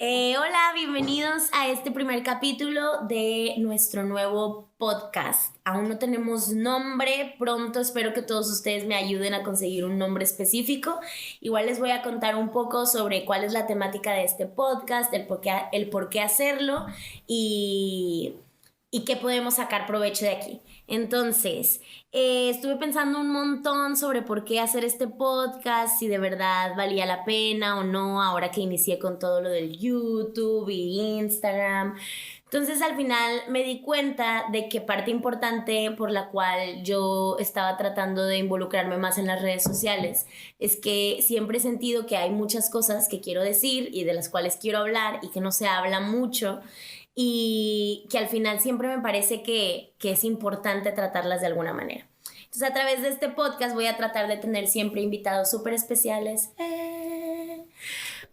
Hola, bienvenidos a este primer capítulo de nuestro nuevo podcast. Aún no tenemos nombre, pronto espero que todos ustedes me ayuden a conseguir un nombre específico. Igual les voy a contar un poco sobre cuál es la temática de este podcast, el por qué hacerlo y qué podemos sacar provecho de aquí. Entonces, estuve pensando un montón sobre por qué hacer este podcast, si de verdad valía la pena o no, ahora que inicié con todo lo del YouTube y Instagram. Entonces, al final me di cuenta de que parte importante por la cual yo estaba tratando de involucrarme más en las redes sociales es que siempre he sentido que hay muchas cosas que quiero decir y de las cuales quiero hablar y que no se habla mucho, y que al final siempre me parece que es importante tratarlas de alguna manera. Entonces, a través de este podcast voy a tratar de tener siempre invitados súper especiales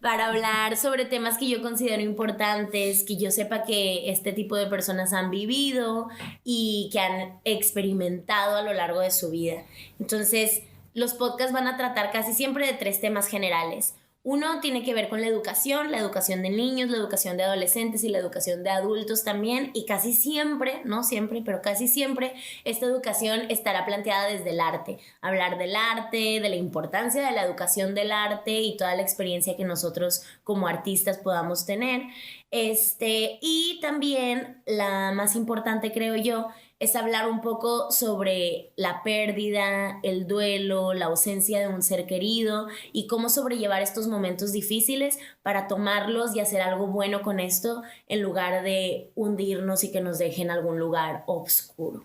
para hablar sobre temas que yo considero importantes, que yo sepa que este tipo de personas han vivido y que han experimentado a lo largo de su vida. Entonces, los podcasts van a tratar casi siempre de 3 temas generales. Uno tiene que ver con la educación de niños, la educación de adolescentes y la educación de adultos también, y casi siempre, no siempre, pero casi siempre, esta educación estará planteada desde el arte. Hablar del arte, de la importancia de la educación del arte y toda la experiencia que nosotros como artistas podamos tener. Y también la más importante, creo yo, es hablar un poco sobre la pérdida, el duelo, la ausencia de un ser querido y cómo sobrellevar estos momentos difíciles para tomarlos y hacer algo bueno con esto en lugar de hundirnos y que nos dejen en algún lugar oscuro.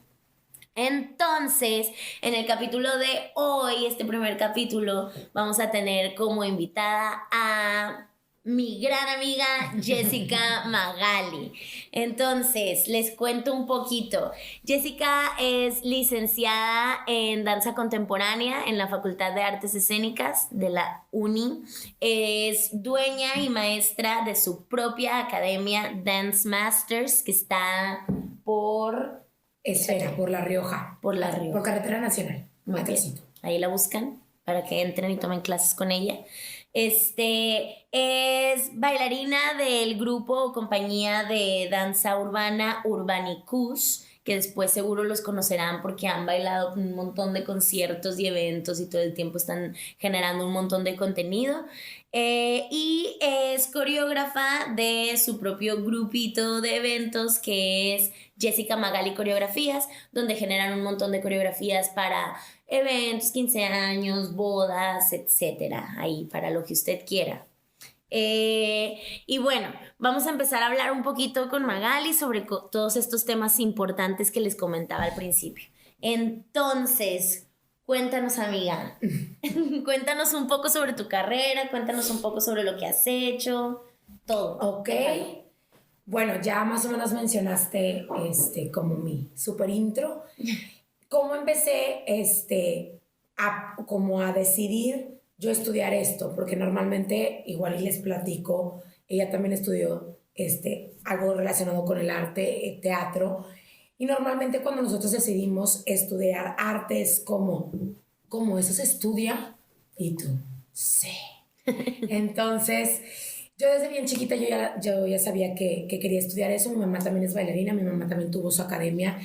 Entonces, en el capítulo de hoy, este primer capítulo, vamos a tener como invitada a mi gran amiga Jessica Magali. Entonces, les cuento un poquito. Jessica es licenciada en danza contemporánea en la Facultad de Artes Escénicas de la UNI. Es dueña y maestra de su propia academia Dance Masters, que está por Esfera, por La Rioja. Por La Rioja. Por Carretera Nacional. Muy bien. Ahí la buscan para que entren y tomen clases con ella. Es bailarina del grupo o compañía de danza urbana Urbanicus, que después seguro los conocerán porque han bailado un montón de conciertos y eventos y todo el tiempo están generando un montón de contenido. Y es coreógrafa de su propio grupito de eventos que es Jessica Magali Coreografías, donde generan un montón de coreografías para eventos, 15 años, bodas, etcétera, ahí para lo que usted quiera. Y bueno, vamos a empezar a hablar un poquito con Magali sobre todos estos temas importantes que les comentaba al principio. Entonces, cuéntanos, amiga, cuéntanos un poco sobre tu carrera, cuéntanos un poco sobre lo que has hecho, todo. Ok. Bueno, ya más o menos mencionaste como mi super intro. ¿Cómo empecé como a decidir yo estudiar esto? Porque normalmente, igual y les platico, ella también estudió algo relacionado con el arte, teatro, y normalmente cuando nosotros decidimos estudiar arte es como eso se estudia, y tú, sí. Entonces, yo desde bien chiquita yo ya sabía que quería estudiar eso. Mi mamá también es bailarina, mi mamá también tuvo su academia,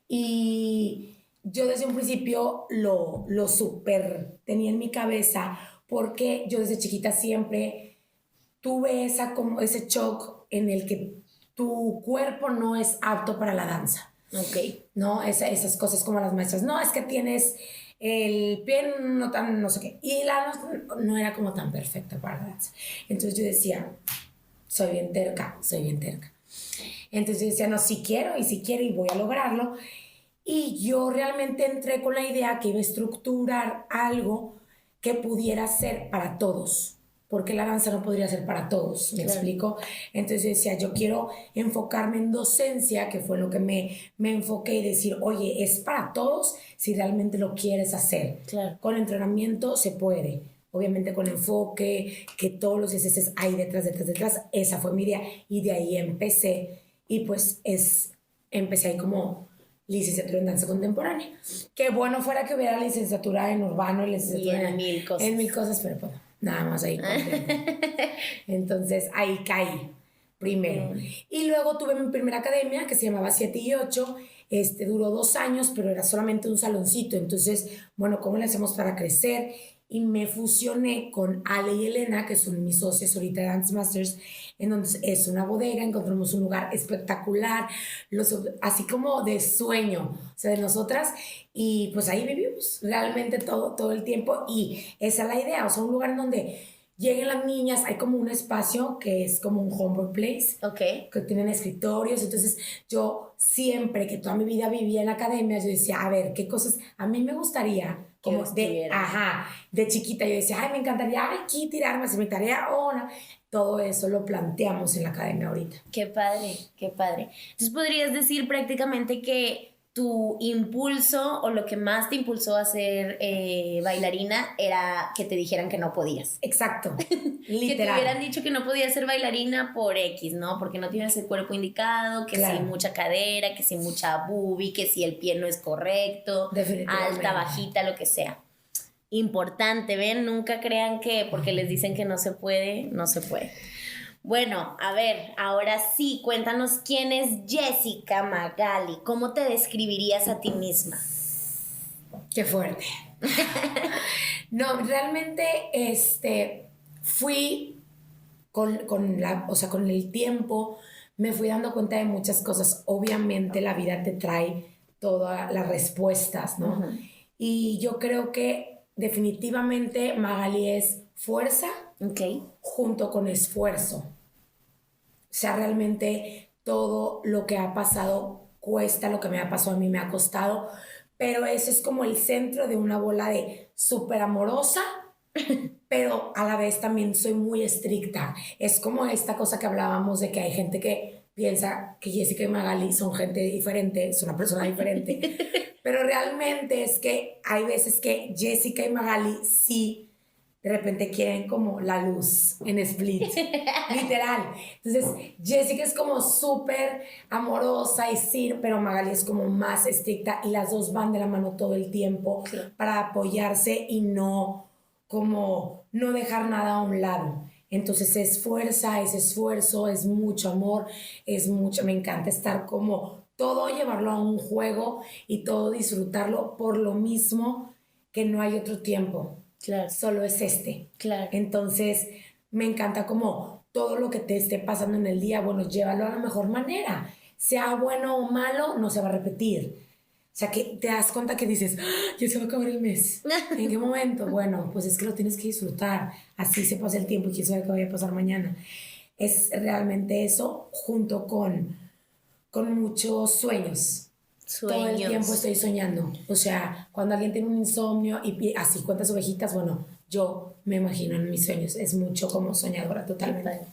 y yo desde un principio lo súper tenía en mi cabeza, porque yo desde chiquita siempre tuve ese shock en el que tu cuerpo no es apto para la danza. Ok. ¿No? Esas cosas como las maestras, no, es que tienes el pie no tan, no sé qué, y no era como tan perfecta para la danza. Entonces yo decía, soy bien terca. Entonces yo decía, no, sí quiero y voy a lograrlo. Y yo realmente entré con la idea que iba a estructurar algo que pudiera ser para todos, porque la danza no podría ser para todos, ¿me explico? Entonces decía, yo quiero enfocarme en docencia, que fue lo que me enfoqué, y decir, oye, es para todos si realmente lo quieres hacer. Claro. Con entrenamiento se puede, obviamente con enfoque, que todos los días hay detrás, esa fue mi idea, y de ahí empecé, y pues empecé ahí como licenciatura en danza contemporánea. Qué bueno fuera que hubiera licenciatura en urbano y licenciatura en mil cosas. En mil cosas, pero bueno, nada más ahí contenta. Entonces ahí caí primero. Y luego tuve mi primera academia que se llamaba 7 y 8. Duró 2 años, pero era solamente un saloncito. Entonces, bueno, ¿cómo le hacemos para crecer? Y me fusioné con Ale y Elena, que son mis socios ahorita de Dance Masters, en donde es una bodega, encontramos un lugar espectacular, así como de sueño, o sea, de nosotras, y pues ahí vivimos realmente todo el tiempo, y esa es la idea, o sea, un lugar en donde lleguen las niñas, hay como un espacio que es como un home place, que tienen escritorios. Entonces yo siempre que toda mi vida vivía en academias, yo decía, a ver, qué cosas a mí me gustaría, como de chiquita, yo decía, ay, me encantaría aquí tirarme, si mi tarea, todo eso lo planteamos en la academia ahorita. Qué padre, qué padre. Entonces podrías decir prácticamente que tu impulso o lo que más te impulsó a ser bailarina era que te dijeran que no podías. Exacto, literal. Que te hubieran dicho que no podías ser bailarina por X, ¿no? Porque no tienes el cuerpo indicado, que si mucha cadera, que si mucha boobie, que si el pie no es correcto, alta, bajita, lo que sea. Importante, ¿ven? Nunca crean que porque les dicen que no se puede, no se puede. Bueno, a ver, ahora sí, cuéntanos quién es Jessica Magali. ¿Cómo te describirías a ti misma? Qué fuerte. No, realmente fui con el tiempo, me fui dando cuenta de muchas cosas. Obviamente la vida te trae todas las respuestas, ¿no? Uh-huh. Y yo creo que definitivamente Magali es fuerza junto con esfuerzo. O sea, realmente todo lo que ha pasado cuesta, lo que me ha pasado a mí me ha costado, pero eso es como el centro de una bola de súper amorosa, pero a la vez también soy muy estricta. Es como esta cosa que hablábamos de que hay gente que piensa que Jessica y Magali son gente diferente, es una persona diferente, pero realmente es que hay veces que Jessica y Magali sí de repente quieren como la luz en Split, literal. Entonces, Jessica es como súper amorosa y sí, pero Magali es como más estricta y las dos van de la mano todo el tiempo para apoyarse y no dejar nada a un lado. Entonces es fuerza, es esfuerzo, es mucho amor, me encanta estar como todo llevarlo a un juego y todo disfrutarlo por lo mismo que no hay otro tiempo. Claro. Solo es Claro. Entonces, me encanta como todo lo que te esté pasando en el día, bueno, llévalo a la mejor manera. Sea bueno o malo, no se va a repetir. O sea, que te das cuenta que dices, ya se va a acabar el mes. ¿En qué momento? Bueno, pues es que lo tienes que disfrutar. Así se pasa el tiempo y quién sabe qué vaya a pasar mañana. Es realmente eso, junto con muchos sueños. Todo el tiempo estoy soñando. O sea, cuando alguien tiene un insomnio y así cuentas ovejitas, bueno, yo me imagino en mis sueños. Es mucho como soñadora totalmente.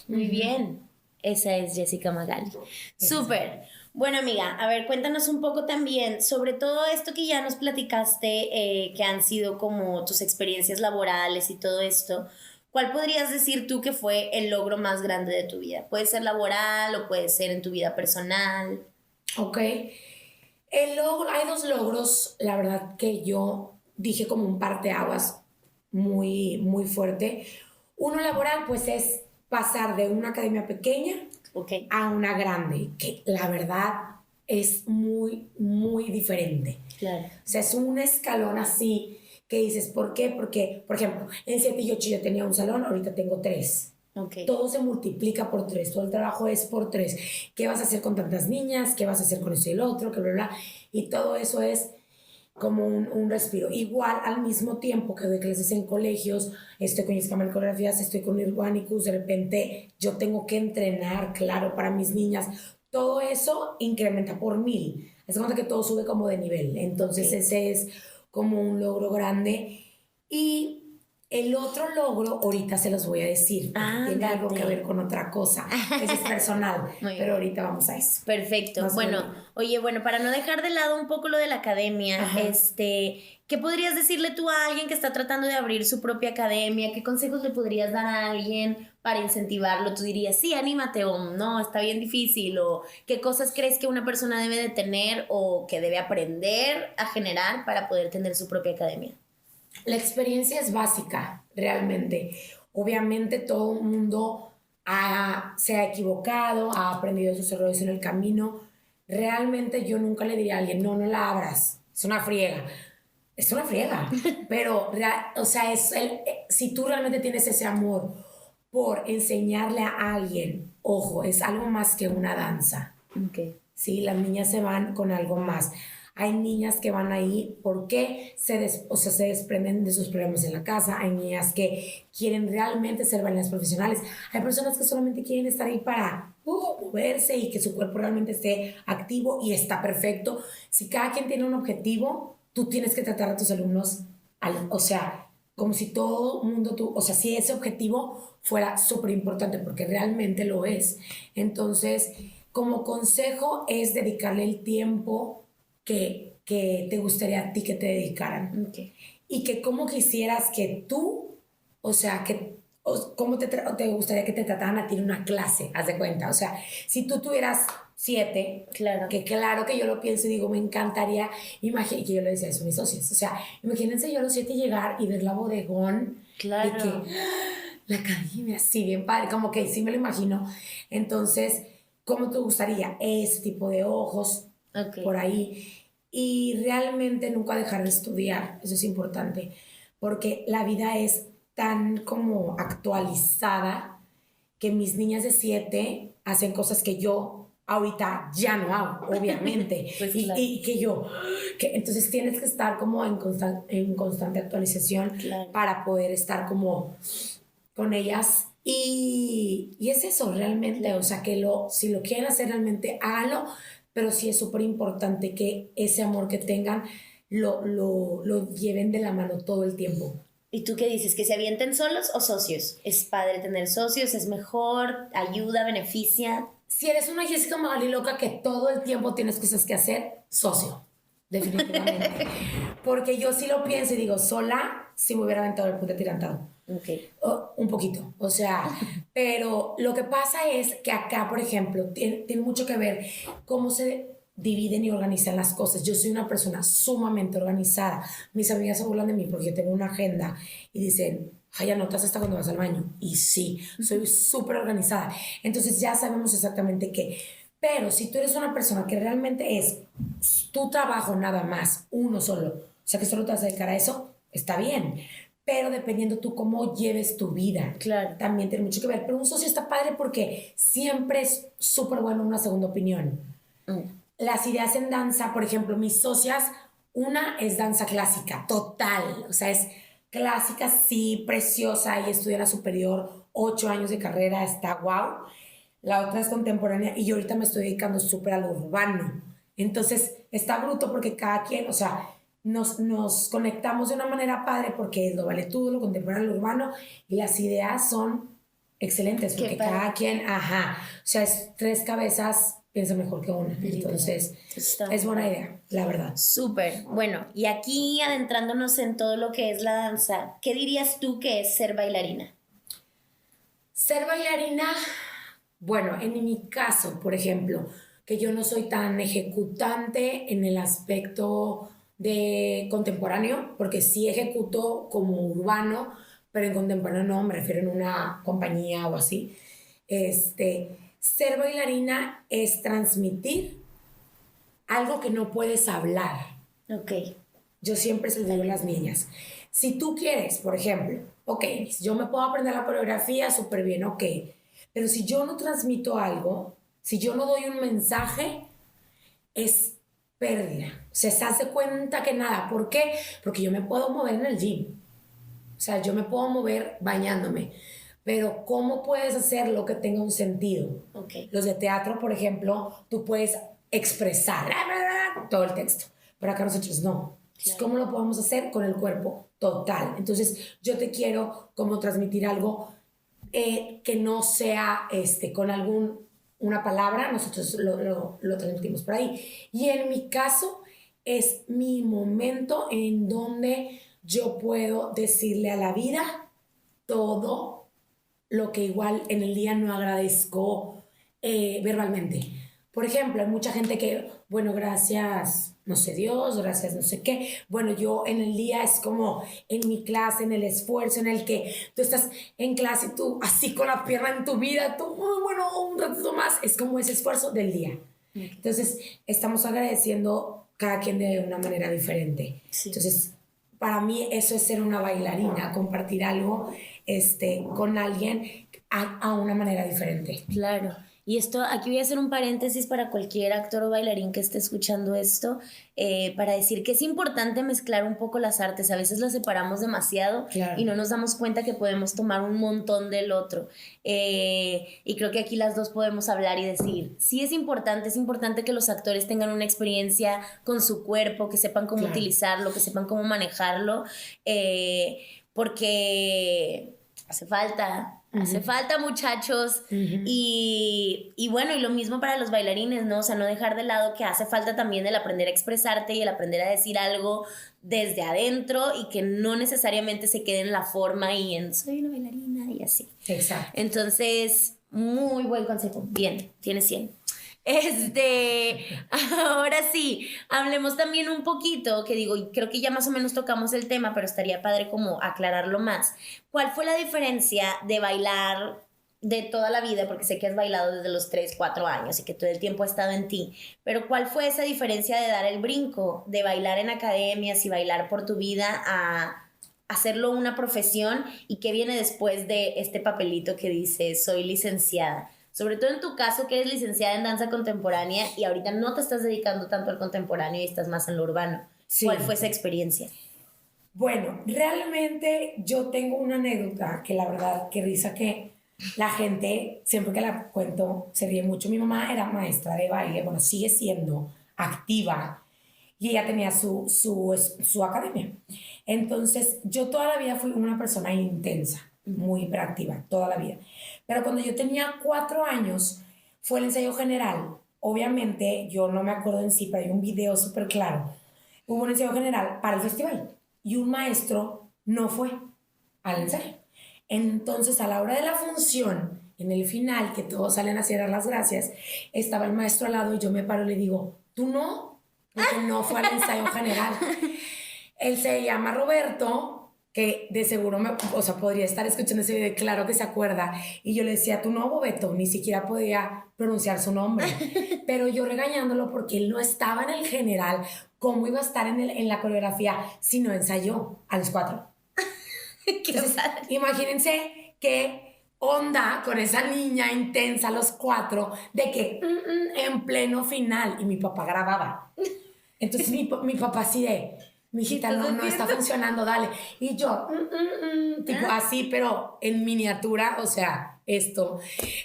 Muy bien. Esa es Jessica Magali. Súper. Bueno, amiga, a ver, cuéntanos un poco también sobre todo esto que ya nos platicaste, que han sido como tus experiencias laborales y todo esto. ¿Cuál podrías decir tú que fue el logro más grande de tu vida? Puede ser laboral o puede ser en tu vida personal. Ok. Hay 2 logros, la verdad, que yo dije como un parteaguas muy, muy fuerte. Uno laboral, pues, es pasar de una academia pequeña a una grande, que la verdad es muy, muy diferente. Claro. O sea, es un escalón así que dices, ¿por qué? Porque, por ejemplo, en 7 y 8 yo tenía un salón, ahorita tengo 3. Todo se multiplica por 3, todo el trabajo es por 3. ¿Qué vas a hacer con tantas niñas? ¿Qué vas a hacer con esto y el otro? Que bla, bla. Y todo eso es como un respiro. Igual, al mismo tiempo que doy clases en colegios, estoy con Iscamal Coreografías, estoy con Nirwanicus, de repente yo tengo que entrenar, claro, para mis niñas. Todo eso incrementa por 1000. Es cuenta que todo sube como de nivel. Entonces, ese es como un logro grande. Y el otro logro, ahorita se los voy a decir, tiene algo que ver con otra cosa. Eso es personal, pero ahorita vamos a eso. Perfecto. Oye, para no dejar de lado un poco lo de la academia, ¿qué podrías decirle tú a alguien que está tratando de abrir su propia academia? ¿Qué consejos le podrías dar a alguien para incentivarlo? Tú dirías, sí, anímate, o no, está bien difícil, o ¿qué cosas crees que una persona debe de tener o que debe aprender a generar para poder tener su propia academia? La experiencia es básica, realmente. Obviamente todo el mundo se ha equivocado, ha aprendido sus errores en el camino. Realmente yo nunca le diría a alguien, no, no la abras, es una friega. Es una friega, pero, o sea, si tú realmente tienes ese amor por enseñarle a alguien, ojo, es algo más que una danza. Okay. Sí, las niñas se van con algo más. Hay niñas que van ahí porque se desprenden de sus problemas en la casa. Hay niñas que quieren realmente ser bailarinas profesionales. Hay personas que solamente quieren estar ahí para moverse y que su cuerpo realmente esté activo y está perfecto. Si cada quien tiene un objetivo, tú tienes que tratar a tus alumnos, o sea, como si todo mundo, o sea, si ese objetivo fuera súper importante, porque realmente lo es. Entonces, como consejo es dedicarle el tiempo que te gustaría a ti que te dedicaran. Okay. Y que cómo quisieras que tú, o sea, cómo te gustaría que te trataran a ti en una clase, haz de cuenta. O sea, si tú tuvieras 7, claro. que claro que yo lo pienso y digo, me encantaría, que yo le decía eso a mis socios, o sea, imagínense yo a los 7 llegar y ver la bodegón, claro. de que la academia, así bien padre, como que sí me lo imagino. Entonces, ¿cómo te gustaría ese tipo de ojos por ahí? Y realmente nunca dejar de estudiar, eso es importante, porque la vida es tan como actualizada que mis niñas de 7 hacen cosas que yo ahorita ya no hago, obviamente. Pues y, claro. y entonces tienes que estar como en constante actualización para poder estar como con ellas. Y es eso realmente, o sea, que si lo quieren hacer realmente, háganlo, pero sí es súper importante que ese amor que tengan lo lleven de la mano todo el tiempo. ¿Y tú qué dices? ¿Que se avienten solos o socios? ¿Es padre tener socios? ¿Es mejor? ¿Ayuda? ¿Beneficia? Si eres una Jessica Magali loca que todo el tiempo tienes cosas que hacer, socio, definitivamente. Porque yo sí lo pienso y digo, sola, si me hubiera aventado el puente tirantado. Okay. Un poquito, o sea, pero lo que pasa es que acá, por ejemplo, tiene mucho que ver cómo se dividen y organizan las cosas. Yo soy una persona sumamente organizada. Mis amigas se burlan de mí porque yo tengo una agenda y dicen, ay, anotas hasta cuando vas al baño. Y sí, soy súper organizada. Entonces ya sabemos exactamente qué. Pero si tú eres una persona que realmente es tu trabajo nada más, uno solo, o sea que solo te vas a dedicar a eso, está bien. Pero dependiendo tú cómo lleves tu vida, claro, también tiene mucho que ver. Pero un socio está padre porque siempre es súper bueno una segunda opinión. Las ideas en danza, por ejemplo, mis socias, una es danza clásica, total, o sea, es clásica, sí, preciosa, y estudia la superior, 8 años de carrera, está guau. La otra es contemporánea y yo ahorita me estoy dedicando súper a lo urbano. Entonces, está bruto porque cada quien, o sea, nos conectamos de una manera padre porque es lo vale todo, lo contemporáneo, lo urbano, y las ideas son excelentes porque cada quien, o sea, es 3 cabezas piensa mejor que una. Entonces, es buena idea, la verdad. Súper. Bueno, y aquí adentrándonos en todo lo que es la danza, ¿qué dirías tú que es ser bailarina? Ser bailarina, bueno, en mi caso, por ejemplo, que yo no soy tan ejecutante en el aspecto de contemporáneo, porque sí ejecuto como urbano, pero en contemporáneo no, me refiero en una compañía o así. Ser bailarina es transmitir algo que no puedes hablar. Ok. Yo siempre se lo digo a las niñas. Si tú quieres, por ejemplo, ok, yo me puedo aprender la coreografía súper bien, ok, pero si yo no transmito algo, si yo no doy un mensaje, es pérdida. O sea, se hace cuenta que nada. ¿Por qué? Porque yo me puedo mover en el gym. O sea, yo me puedo mover bañándome. Pero ¿cómo puedes hacer lo que tenga un sentido? Okay. Los de teatro, por ejemplo, tú puedes expresar todo el texto, pero acá nosotros no. Claro. ¿Cómo lo podemos hacer? Con el cuerpo total. Entonces, yo te quiero como transmitir algo que no sea con una palabra, nosotros lo transmitimos por ahí. Y en mi caso, es mi momento en donde yo puedo decirle a la vida todo lo que igual en el día no agradezco verbalmente. por ejemplo, hay mucha gente que, bueno, gracias, no sé, Dios, gracias, no sé qué. Bueno, yo en el día es como en mi clase, en el esfuerzo, en el que tú estás en clase y tú así con la pierna en tu vida, tú, bueno, un ratito más, es como ese esfuerzo del día. Entonces, estamos agradeciendo cada quien de una manera diferente. Sí. Entonces, para mí eso es ser una bailarina, compartir algo con alguien a una manera diferente. Claro. Y esto, aquí voy a hacer un paréntesis para cualquier actor o bailarín que esté escuchando esto, para decir que es importante mezclar un poco las artes. A veces las separamos demasiado, claro, y no nos damos cuenta que podemos tomar un montón del otro. Y creo que aquí las dos podemos hablar y decir, sí es importante que los actores tengan una experiencia con su cuerpo, que sepan cómo, claro, utilizarlo, que sepan cómo manejarlo, porque hace falta. Hace falta, muchachos. Y bueno, y lo mismo para los bailarines, ¿no? O sea, no dejar de lado que hace falta también el aprender a expresarte y el aprender a decir algo desde adentro, y que no necesariamente se quede en la forma y en soy una bailarina y así. Exacto. Entonces, muy buen consejo. Bien, tienes 100. Ahora sí, hablemos también un poquito, que digo, creo que ya más o menos tocamos el tema, pero estaría padre como aclararlo más. ¿Cuál fue la diferencia de bailar de toda la vida? Porque sé que has bailado desde los 3, 4 años y que todo el tiempo ha estado en ti, pero ¿cuál fue esa diferencia de dar el brinco, de bailar en academias y bailar por tu vida a hacerlo una profesión, y qué viene después de este papelito que dice soy licenciada? Sobre todo en tu caso, que eres licenciada en danza contemporánea y ahorita no te estás dedicando tanto al contemporáneo y estás más en lo urbano. Sí. ¿Cuál fue esa experiencia? Bueno, realmente yo tengo una anécdota que la verdad, qué risa que la gente, siempre que la cuento, se ríe mucho. Mi mamá era maestra de baile, bueno, sigue siendo activa, y ella tenía su academia. Entonces, yo toda la vida fui una persona intensa, muy hiperactiva, toda la vida. Pero cuando yo tenía 4 años, fue el ensayo general. Obviamente, yo no me acuerdo en sí, pero hay un video súper claro. Hubo un ensayo general para el festival y un maestro no fue al ensayo. Entonces, a la hora de la función, en el final, que todos salen a hacer las gracias, estaba el maestro al lado y yo me paro y le digo, ¿tú no? Porque no fue al ensayo general. Él se llama Roberto, que de seguro podría estar escuchando ese video, claro que se acuerda. Y yo le decía, tú no, Bobeto, ni siquiera podía pronunciar su nombre. Pero yo regañándolo porque él no estaba en el general, ¿cómo iba a estar en la coreografía si no ensayó a los 4? Entonces, imagínense qué onda con esa niña intensa a los 4, de que en pleno final, y mi papá grababa. Entonces mi papá así de, mijita, no está funcionando, dale. Y yo, tipo así, pero en miniatura, o sea, esto.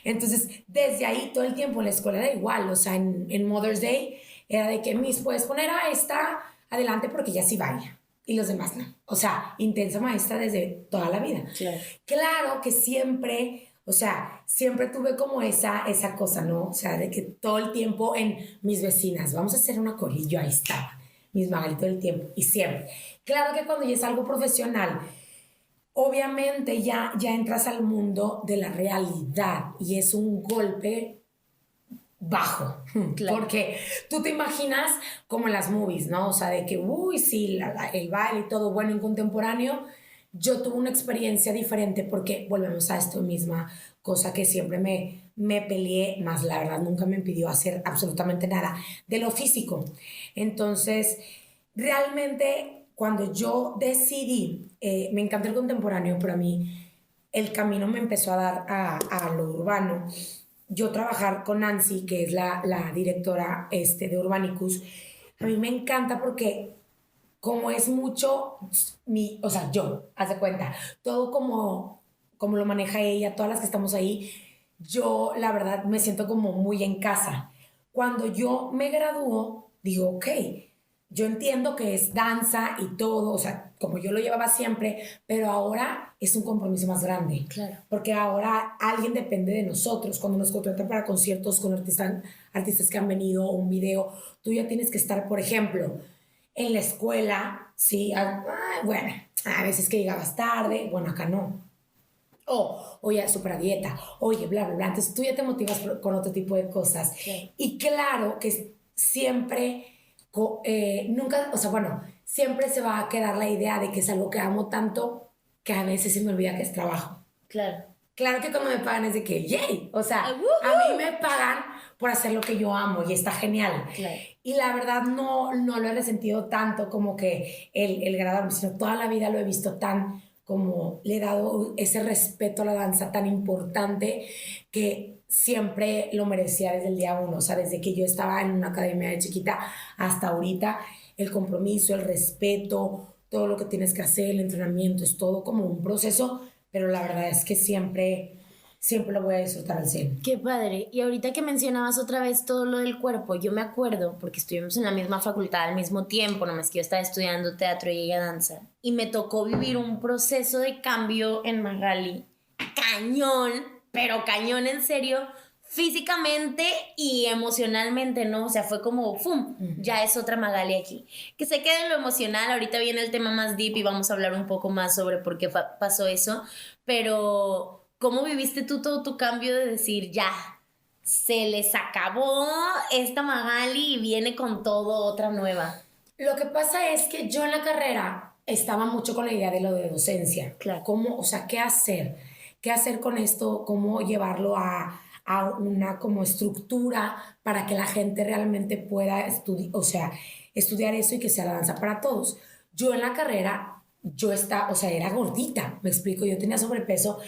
Entonces, desde ahí, todo el tiempo en la escuela era igual, o sea, en Mother's Day, era de que, Miss, puedes poner a esta adelante porque ya sí baila, y los demás no. O sea, intensa maestra desde toda la vida. Claro que siempre... O sea, siempre tuve como esa cosa, ¿no? O sea, de que todo el tiempo en mis vecinas, vamos a hacer una corillo, ahí estaba, mis Magali todo el tiempo, y siempre. Claro que cuando ya es algo profesional, obviamente ya entras al mundo de la realidad, y es un golpe bajo, claro, porque tú te imaginas como en las movies, ¿no? O sea, de que, uy, sí, el baile y todo bueno en contemporáneo. Yo tuve una experiencia diferente porque volvemos a esto misma cosa que siempre me peleé, más la verdad nunca me impidió hacer absolutamente nada de lo físico. Entonces, realmente cuando yo decidí, me encanta el contemporáneo, pero a mí el camino me empezó a dar a lo urbano. Yo trabajar con Nancy, que es la directora de Urbanicus, a mí me encanta porque como es mucho, o sea, yo, haz de cuenta, todo como lo maneja ella, todas las que estamos ahí, yo la verdad me siento como muy en casa. Cuando yo me gradúo, digo, ok, yo entiendo que es danza y todo, o sea, como yo lo llevaba siempre, pero ahora es un compromiso más grande. Claro. Porque ahora alguien depende de nosotros. Cuando nos contratan para conciertos con artistas que han venido, o un video, tú ya tienes que estar, por ejemplo, en la escuela, sí, bueno, a veces que llegabas tarde, bueno, acá no. oye, súper a dieta, oye, bla, bla, bla. Entonces tú ya te motivas con otro tipo de cosas. Sí. Y claro que siempre, nunca, o sea, bueno, siempre se va a quedar la idea de que es algo que amo tanto que a veces se me olvida que es trabajo. Claro. Claro que cuando me pagan es de que, yay, o sea, ¡Woohoo! a mí me pagan por hacer lo que yo amo y está genial. Claro. Y la verdad no lo he resentido tanto como que el graduarme, sino toda la vida lo he visto tan como le he dado ese respeto a la danza tan importante que siempre lo merecía desde el día uno, o sea, desde que yo estaba en una academia de chiquita hasta ahorita, el compromiso, el respeto, todo lo que tienes que hacer, el entrenamiento, es todo como un proceso, pero la verdad es que siempre lo voy a disfrutar al 100. Qué padre. Y ahorita que mencionabas otra vez todo lo del cuerpo, yo me acuerdo, porque estuvimos en la misma facultad al mismo tiempo, nomás que yo estaba estudiando teatro y ella danza, y me tocó vivir un proceso de cambio en Magali. Cañón, pero cañón en serio, físicamente y emocionalmente, ¿no? O sea, fue como, ¡fum! Ya es otra Magali aquí. Que se quede en lo emocional, ahorita viene el tema más deep y vamos a hablar un poco más sobre por qué pasó eso, pero ¿cómo viviste tú todo tu cambio de decir, ya, se les acabó esta Magali y viene con todo otra nueva? Lo que pasa es que yo en la carrera estaba mucho con la idea de lo de docencia. Claro. ¿Cómo, o sea, qué hacer? ¿Qué hacer con esto? ¿Cómo llevarlo a una como estructura para que la gente realmente pueda estudiar eso y que sea la danza para todos? Yo en la carrera, era gordita, me explico, yo tenía sobrepeso,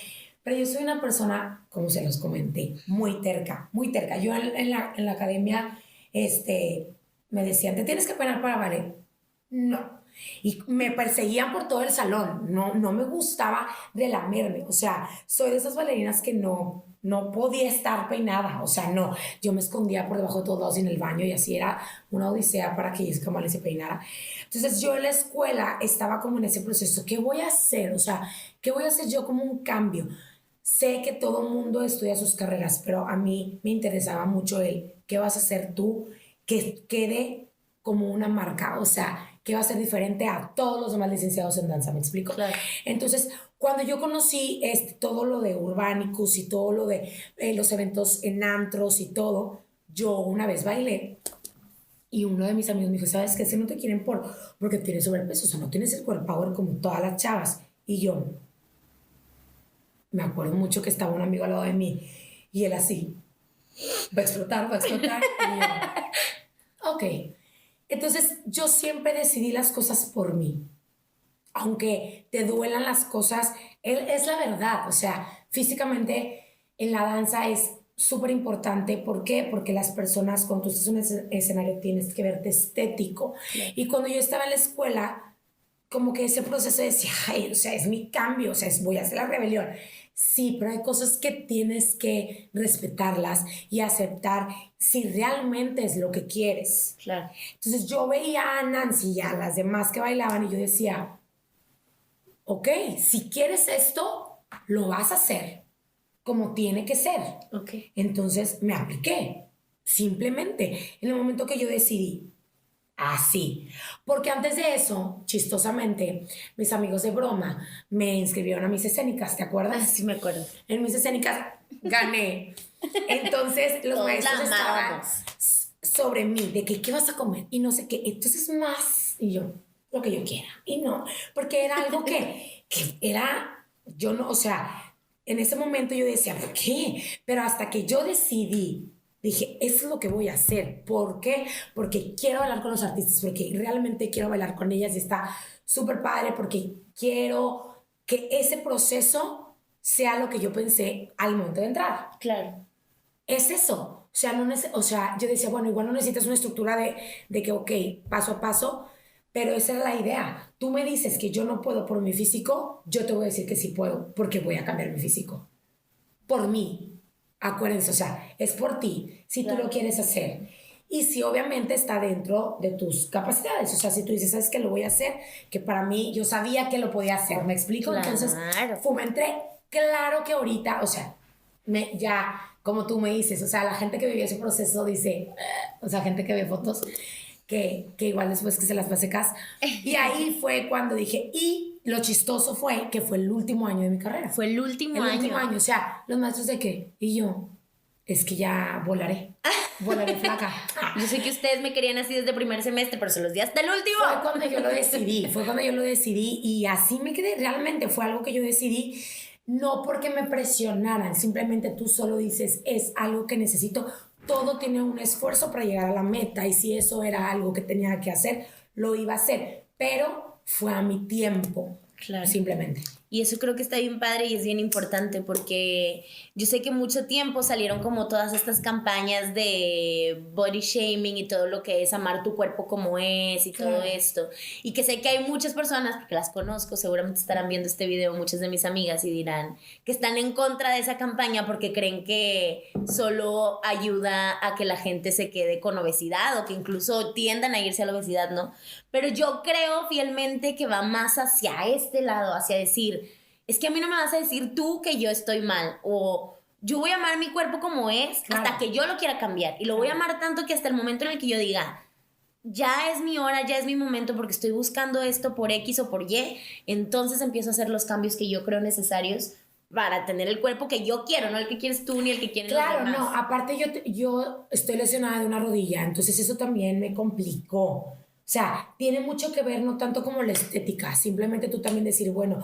pero yo soy una persona, como se los comenté, muy terca, muy terca. Yo en la academia, me decían, ¿te tienes que peinar para ballet? No. Y me perseguían por todo el salón. No me gustaba relamerme. O sea, soy de esas bailarinas que no podía estar peinada. O sea, no. Yo me escondía por debajo de todos en el baño y así era una odisea para que Jessica Male se peinara. Entonces yo en la escuela estaba como en ese proceso. ¿Qué voy a hacer? O sea, ¿qué voy a hacer yo como un cambio? Sé que todo el mundo estudia sus carreras, pero a mí me interesaba mucho ¿qué vas a hacer tú que quede como una marca? O sea, ¿qué va a ser diferente a todos los demás licenciados en danza? ¿Me explico? Claro. Entonces, cuando yo conocí todo lo de Urbanicus y todo lo de los eventos en antros y todo, yo una vez bailé y uno de mis amigos me dijo, ¿sabes qué? Si no te quieren porque tienes sobrepeso, o sea, no tienes el core power como todas las chavas. Y yo me acuerdo mucho que estaba un amigo al lado de mí y él así, va a explotar, va a explotar. Y yo, ok. Entonces yo siempre decidí las cosas por mí. Aunque te duelan las cosas, es la verdad. O sea, físicamente en la danza es súper importante. ¿Por qué? Porque las personas, cuando tú estás en un escenario, tienes que verte estético. Claro. Y cuando yo estaba en la escuela, como que ese proceso decía, ay, o sea, es mi cambio, o sea, voy a hacer la rebelión. Sí, pero hay cosas que tienes que respetarlas y aceptar si realmente es lo que quieres. Claro. Entonces yo veía a Nancy y a las demás que bailaban y yo decía, ok, si quieres esto, lo vas a hacer como tiene que ser. Okay. Entonces me apliqué, simplemente, en el momento que yo decidí, así. Porque antes de eso, chistosamente, mis amigos de broma me inscribieron a mis escénicas, ¿te acuerdas? Ah, sí, me acuerdo. En mis escénicas gané. Entonces los maestros estaban sobre mí, de que qué vas a comer y no sé qué. Entonces más, y yo, lo que yo quiera. Y no, porque era algo que era, yo no, o sea, en ese momento yo decía, ¿por qué? Pero hasta que yo decidí, dije, eso es lo que voy a hacer. ¿Por qué? Porque quiero bailar con los artistas, porque realmente quiero bailar con ellas y está súper padre, porque quiero que ese proceso sea lo que yo pensé al momento de entrar. Claro. Es eso. O sea, yo decía, bueno, igual no necesitas una estructura de que, ok, paso a paso, pero esa era la idea. Tú me dices que yo no puedo por mi físico, yo te voy a decir que sí puedo, porque voy a cambiar mi físico. Por mí. Acuérdense, o sea, es por ti, si claro. Tú lo quieres hacer. Y si obviamente está dentro de tus capacidades. O sea, si tú dices, ¿sabes qué lo voy a hacer? Que para mí, yo sabía que lo podía hacer, ¿me explico? Claro. Entonces, entré, claro que ahorita, o sea, ya, como tú me dices, o sea, la gente que vivió ese proceso dice, o sea, gente que ve fotos, que igual después que se las va a secar. Y ahí fue cuando dije, y lo chistoso fue que fue el último año de mi carrera. Fue el último año. El último año, o sea, los maestros de qué, y yo, es que ya volaré flaca. Yo sé que ustedes me querían así desde primer semestre, pero se los di hasta el último. Fue cuando yo lo decidí y así me quedé, realmente fue algo que yo decidí, no porque me presionaran, simplemente tú solo dices, es algo que necesito, todo tiene un esfuerzo para llegar a la meta y si eso era algo que tenía que hacer, lo iba a hacer, pero fue a mi tiempo, claro. Simplemente. Y eso creo que está bien padre y es bien importante porque yo sé que mucho tiempo salieron como todas estas campañas de body shaming y todo lo que es amar tu cuerpo como es y todo esto. Y que sé que hay muchas personas, porque las conozco, seguramente estarán viendo este video muchas de mis amigas y dirán que están en contra de esa campaña porque creen que solo ayuda a que la gente se quede con obesidad o que incluso tiendan a irse a la obesidad, ¿no? Pero yo creo fielmente que va más hacia este lado, hacia decir, es que a mí no me vas a decir tú que yo estoy mal o yo voy a amar mi cuerpo como es hasta que yo lo quiera cambiar y lo voy a amar tanto que hasta el momento en el que yo diga ya es mi hora, ya es mi momento porque estoy buscando esto por X o por Y, entonces empiezo a hacer los cambios que yo creo necesarios para tener el cuerpo que yo quiero, no el que quieres tú ni el que quieren los demás. Claro, no, aparte yo estoy lesionada de una rodilla, entonces eso también me complicó. O sea, tiene mucho que ver, no tanto como la estética, simplemente tú también decir, bueno,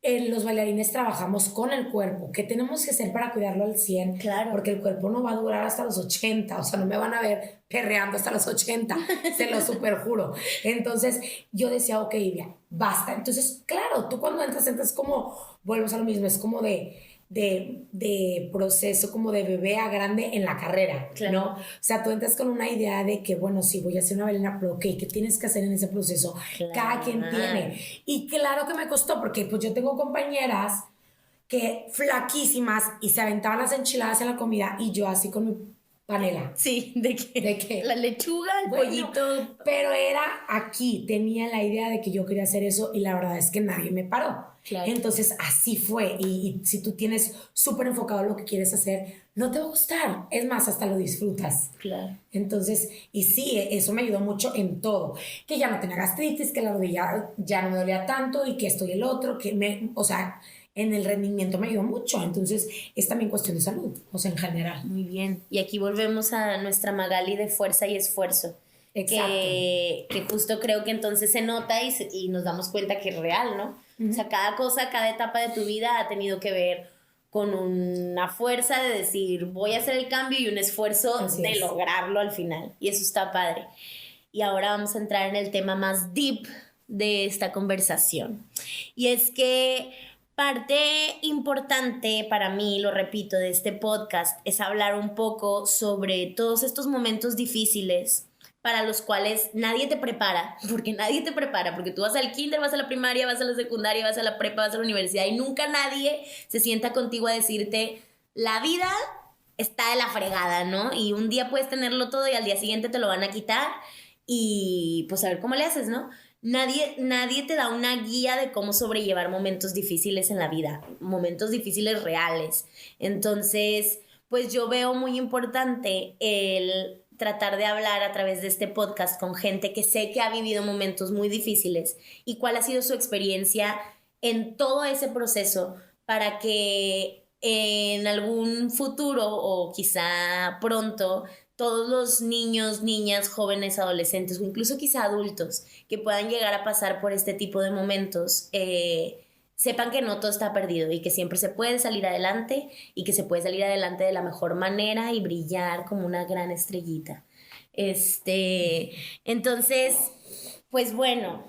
los bailarines trabajamos con el cuerpo. ¿Qué tenemos que hacer para cuidarlo al 100? Claro. Porque el cuerpo no va a durar hasta los 80. O sea, no me van a ver perreando hasta los 80. Se lo superjuro. Entonces, yo decía, ok, ya, basta. Entonces, claro, tú cuando entras como, vuelves a lo mismo, es como de proceso, como de bebé a grande en la carrera, claro. ¿no? O sea, tú entras con una idea de que, bueno, sí, voy a ser una bailarina, pero ok, ¿qué tienes que hacer en ese proceso? Claro. Cada quien tiene. Y claro que me costó, porque pues yo tengo compañeras que flaquísimas y se aventaban las enchiladas en la comida y yo así con mi panela. Sí, ¿de qué? ¿De qué? La lechuga, el pollito. Pero era aquí, tenía la idea de que yo quería hacer eso y la verdad es que nadie me paró. Claro. Entonces así fue y si tú tienes súper enfocado lo que quieres hacer, no te va a gustar, es más, hasta lo disfrutas. Claro. Entonces, y sí, eso me ayudó mucho en todo, que ya no tenía gastritis, que la rodilla ya no me dolía tanto y que esto y el otro, o sea, en el rendimiento me ayudó mucho, entonces es también cuestión de salud, o sea, en general. Muy bien, y aquí volvemos a nuestra Magali de fuerza y esfuerzo. Exacto. Que justo creo que entonces se nota y nos damos cuenta que es real, ¿no? Uh-huh. O sea, cada cosa, cada etapa de tu vida ha tenido que ver con una fuerza de decir, voy a hacer el cambio y un esfuerzo de lograrlo al final. Y eso está padre. Y ahora vamos a entrar en el tema más deep de esta conversación. Y es que parte importante para mí, lo repito, de este podcast es hablar un poco sobre todos estos momentos difíciles para los cuales nadie te prepara, porque tú vas al kinder, vas a la primaria, vas a la secundaria, vas a la prepa, vas a la universidad y nunca nadie se sienta contigo a decirte, la vida está de la fregada, ¿no? Y un día puedes tenerlo todo y al día siguiente te lo van a quitar y pues a ver cómo le haces, ¿no? Nadie te da una guía de cómo sobrellevar momentos difíciles en la vida, momentos difíciles reales. Entonces, pues yo veo muy importante el tratar de hablar a través de este podcast con gente que sé que ha vivido momentos muy difíciles y cuál ha sido su experiencia en todo ese proceso para que en algún futuro o quizá pronto todos los niños, niñas, jóvenes, adolescentes o incluso quizá adultos que puedan llegar a pasar por este tipo de momentos sepan que no todo está perdido y que siempre se puede salir adelante y que se puede salir adelante de la mejor manera y brillar como una gran estrellita. Entonces, pues bueno,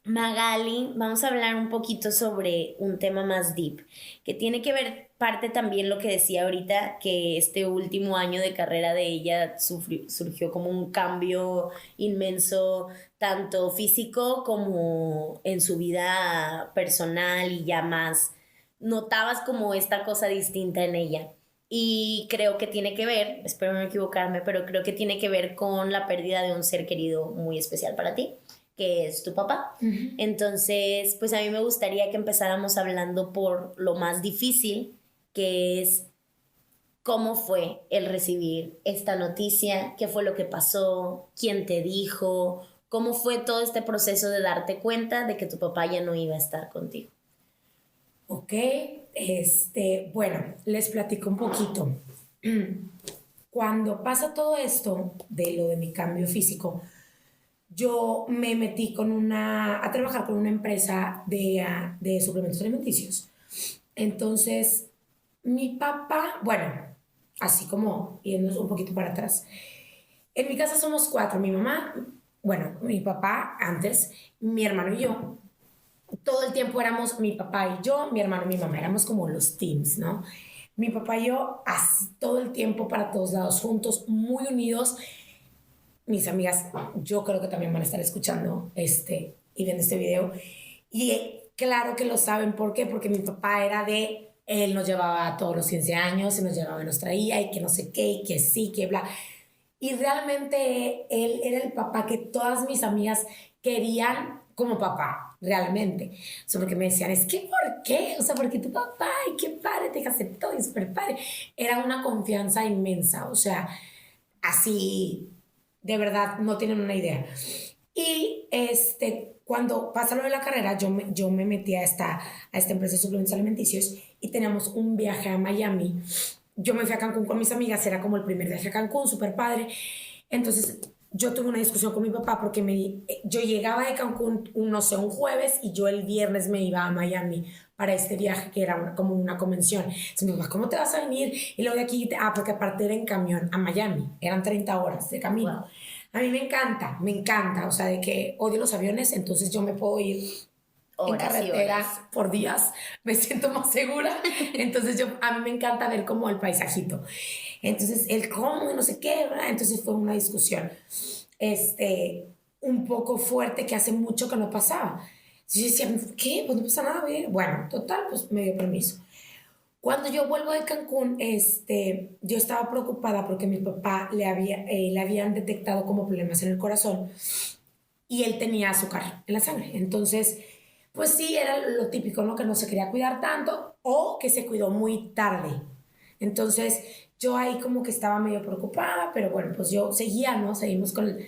Magali, vamos a hablar un poquito sobre un tema más deep, que tiene que ver parte también lo que decía ahorita, que este último año de carrera de ella surgió como un cambio inmenso, tanto físico como en su vida personal y ya más notabas como esta cosa distinta en ella. Y creo que tiene que ver, espero no equivocarme, pero creo que tiene que ver con la pérdida de un ser querido muy especial para ti, que es tu papá. Uh-huh. Entonces, pues a mí me gustaría que empezáramos hablando por lo más difícil, que es cómo fue el recibir esta noticia, qué fue lo que pasó, quién te dijo, ¿Cómo fue todo este proceso de darte cuenta de que tu papá ya no iba a estar contigo? Ok, bueno, les platico un poquito. Cuando pasa todo esto de lo de mi cambio físico, yo me metí a trabajar con una empresa de suplementos alimenticios. Entonces, mi papá, bueno, así como yendo un poquito para atrás, en mi casa somos cuatro, mi mamá, bueno, mi papá antes, mi hermano y yo. Todo el tiempo éramos mi papá y yo, mi hermano y mi mamá, éramos como los teams, ¿no? Mi papá y yo, así, todo el tiempo para todos lados, juntos, muy unidos. Mis amigas, yo creo que también van a estar escuchando y viendo este video. Y claro que lo saben, ¿por qué? Porque mi papá era él nos llevaba a todos los 15 años, y nos llevaba y nos traía, y que no sé qué, y que sí, que bla. Y realmente él era el papá que todas mis amigas querían como papá, realmente. O sea, porque me decían, es que ¿por qué? O sea, porque tu papá, y qué padre, te aceptó, y súper padre. Era una confianza inmensa, o sea, así, de verdad, no tienen una idea. Y cuando pasa lo de la carrera, yo me metí a esta empresa de suplementos alimenticios y teníamos un viaje a Miami. Yo me fui a Cancún con mis amigas, era como el primer viaje a Cancún, súper padre. Entonces, yo tuve una discusión con mi papá porque yo llegaba de Cancún, no sé, un jueves y yo el viernes me iba a Miami para este viaje que era como una convención. Entonces, mi papá, ¿cómo te vas a venir? Y luego de aquí, porque aparte era en camión a Miami, eran 30 horas de camino. Wow. A mí me encanta, o sea, de que odio los aviones, entonces yo me puedo ir horas en carretera por días, me siento más segura, entonces a mí me encanta ver como el paisajito. Entonces, el cómo y no sé qué, ¿verdad? Entonces fue una discusión un poco fuerte que hace mucho que no pasaba. Entonces yo decía, ¿qué? Pues no pasa nada, bien. Bueno, total, pues me dio permiso. Cuando yo vuelvo de Cancún, yo estaba preocupada porque mi papá le habían detectado como problemas en el corazón y él tenía azúcar en la sangre. Entonces, pues sí, era lo típico, ¿no? Que no se quería cuidar tanto o que se cuidó muy tarde. Entonces, yo ahí como que estaba medio preocupada, pero bueno, pues yo seguía, ¿no? Seguimos con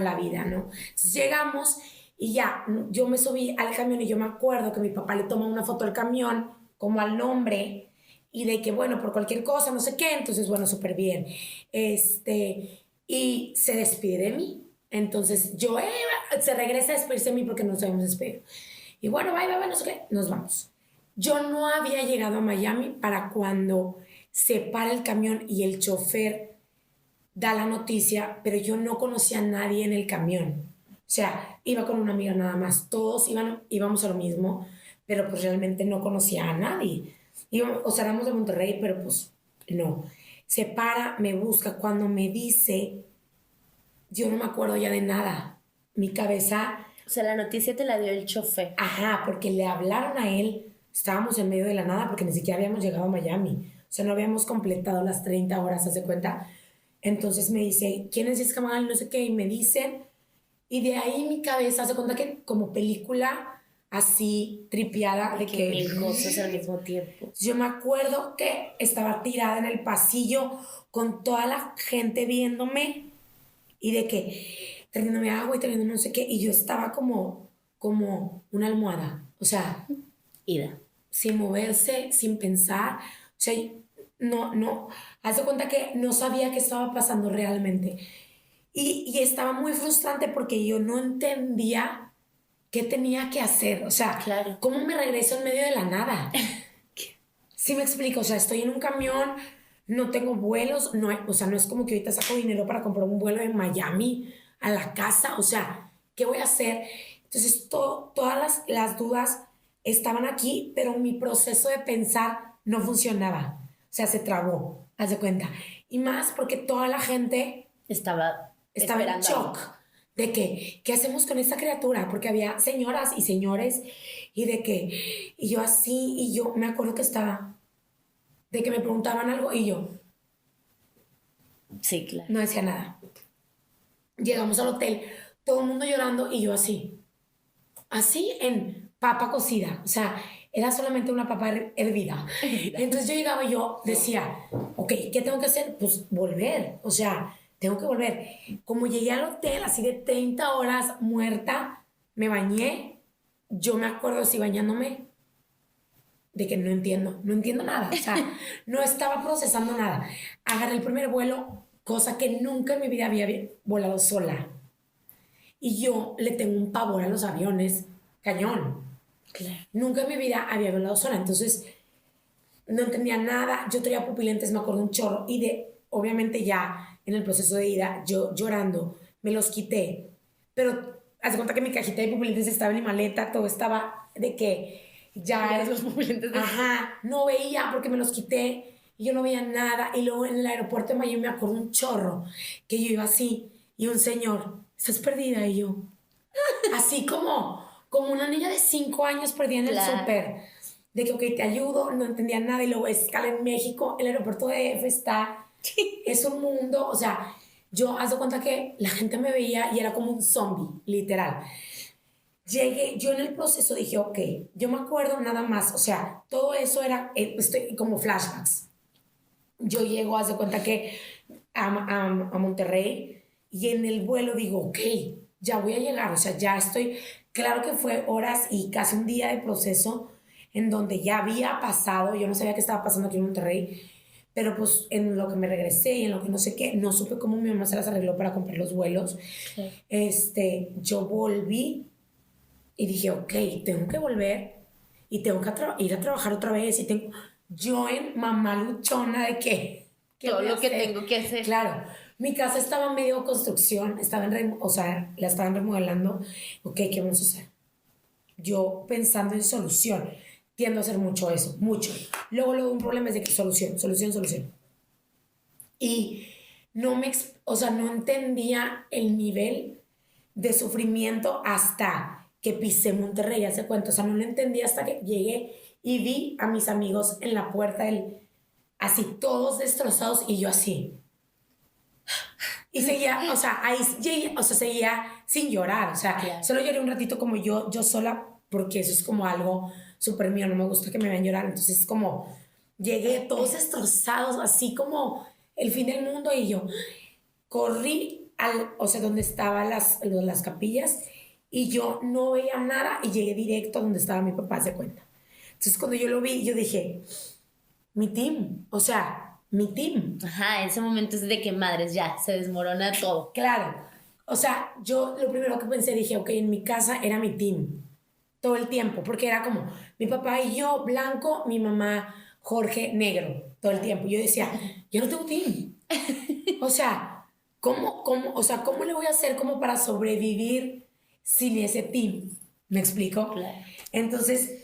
la vida, ¿no? Entonces, llegamos y ya, yo me subí al camión y yo me acuerdo que mi papá le toma una foto al camión como al nombre y de que, bueno, por cualquier cosa, no sé qué, entonces, bueno, súper bien. Y se despide de mí. Entonces, se regresa a despedirse de mí porque nos habíamos despedido. Y bueno, bye, no sé qué, nos vamos. Yo no había llegado a Miami para cuando se para el camión y el chofer da la noticia, pero yo no conocía a nadie en el camión. O sea, iba con una amiga nada más. Todos íbamos a lo mismo, pero pues realmente no conocía a nadie. O sea, éramos de Monterrey, pero pues no. Se para, me busca. Cuando me dice, yo no me acuerdo ya de nada. Mi cabeza... O sea, la noticia te la dio el chofer. Ajá, porque le hablaron a él. Estábamos en medio de la nada porque ni siquiera habíamos llegado a Miami. O sea, no habíamos completado las 30 horas, ¿se cuenta? Entonces me dice, ¿quién es Jessica Magal? No sé qué. Y me dicen, y de ahí mi cabeza se cuenta que como película así tripiada de que mil cosas al mismo tiempo. Yo me acuerdo que estaba tirada en el pasillo con toda la gente viéndome y de que teniéndome agua y teniendo no sé qué. Y yo estaba como una almohada. O sea, ida. Sin moverse, sin pensar. O sea, no. Haz de cuenta que no sabía qué estaba pasando realmente. Y estaba muy frustrante porque yo no entendía qué tenía que hacer. O sea, claro. ¿Cómo me regreso en medio de la nada? Sí me explico. O sea, estoy en un camión, no tengo vuelos. O sea, no es como que ahorita saco dinero para comprar un vuelo de Miami a la casa. O sea, ¿qué voy a hacer? Entonces, todas las dudas estaban aquí, pero mi proceso de pensar no funcionaba. O sea, se trabó, haz de cuenta. Y más porque toda la gente estaba en shock de que, ¿qué hacemos con esta criatura? Porque había señoras y señores y yo así, y yo me acuerdo que estaba, de que me preguntaban algo y yo. Sí, claro. No decía nada. Llegamos al hotel, todo el mundo llorando y yo así en papa cocida, o sea, era solamente una papa hervida. Entonces yo llegaba y yo decía, ok, ¿qué tengo que hacer? Pues volver, o sea, tengo que volver. Como llegué al hotel así de 30 horas muerta, me bañé, yo me acuerdo así bañándome de que no entiendo nada, o sea, no estaba procesando nada. Agarré el primer vuelo, cosa que nunca en mi vida había volado sola. Y yo le tengo un pavor a los aviones, cañón. Claro. Nunca en mi vida había volado sola, entonces no entendía nada. Yo traía pupilentes, me acuerdo un chorro, y obviamente ya en el proceso de ida, yo llorando, me los quité. Pero haz de cuenta que mi cajita de pupilentes estaba en mi maleta, todo estaba de que ya los pupilentes de... Ajá, no veía porque me los quité y yo no veía nada. Y luego en el aeropuerto de Miami me acuerdo un chorro que yo iba así y un señor, ¿estás perdida? Y yo, así como una niña de 5 años perdida en el súper. De que, ok, te ayudo, no entendía nada. Y luego escala en México, el aeropuerto de DF está, es un mundo, o sea, yo haz de cuenta que la gente me veía y era como un zombie, literal. Llegué, yo en el proceso dije, ok, yo me acuerdo nada más, o sea, todo eso era estoy como flashbacks. Yo llego, haz de cuenta que a Monterrey y en el vuelo digo, ok, ya voy a llegar, o sea, ya estoy, claro que fue horas y casi un día de proceso en donde ya había pasado, yo no sabía qué estaba pasando aquí en Monterrey, pero pues en lo que me regresé y en lo que no sé qué, no supe cómo mi mamá se las arregló para comprar los vuelos. Sí. Yo volví y dije, ok, tengo que volver y tengo que ir a trabajar otra vez. Y tengo, yo en mamá luchona de que... Todo lo que tengo que hacer. Claro, mi casa estaba en medio de construcción, o sea, la estaban remodelando. Ok, ¿qué vamos a hacer? Yo pensando en solución, tiendo a hacer mucho eso, mucho. Luego un problema es de que solución. Y o sea, no entendía el nivel de sufrimiento hasta que pisé Monterrey, hace cuenta, o sea, no lo entendí hasta que llegué y vi a mis amigos en la puerta así todos destrozados y yo así. Y seguía, o sea, ahí llegué, o sea, seguía sin llorar, o sea, claro. Solo lloré un ratito como yo sola, porque eso es como algo súper mío, no me gusta que me vean llorar, entonces es como, llegué todos destrozados, así como el fin del mundo y yo corrí o sea, donde estaban las capillas y yo no veía nada y llegué directo a donde estaba mi papá, se cuenta. Entonces cuando yo lo vi, yo dije, mi team, o sea, mi team. Ajá, ese momento es de que madres, ya, se desmorona todo. Claro, o sea, yo lo primero que pensé, dije, ok, en mi casa era mi team, todo el tiempo, porque era como mi papá y yo, blanco, mi mamá, Jorge, negro, todo el tiempo. Yo decía, yo no tengo team. O sea, ¿cómo le voy a hacer como para sobrevivir sin ese team? ¿Me explico? Claro. Entonces,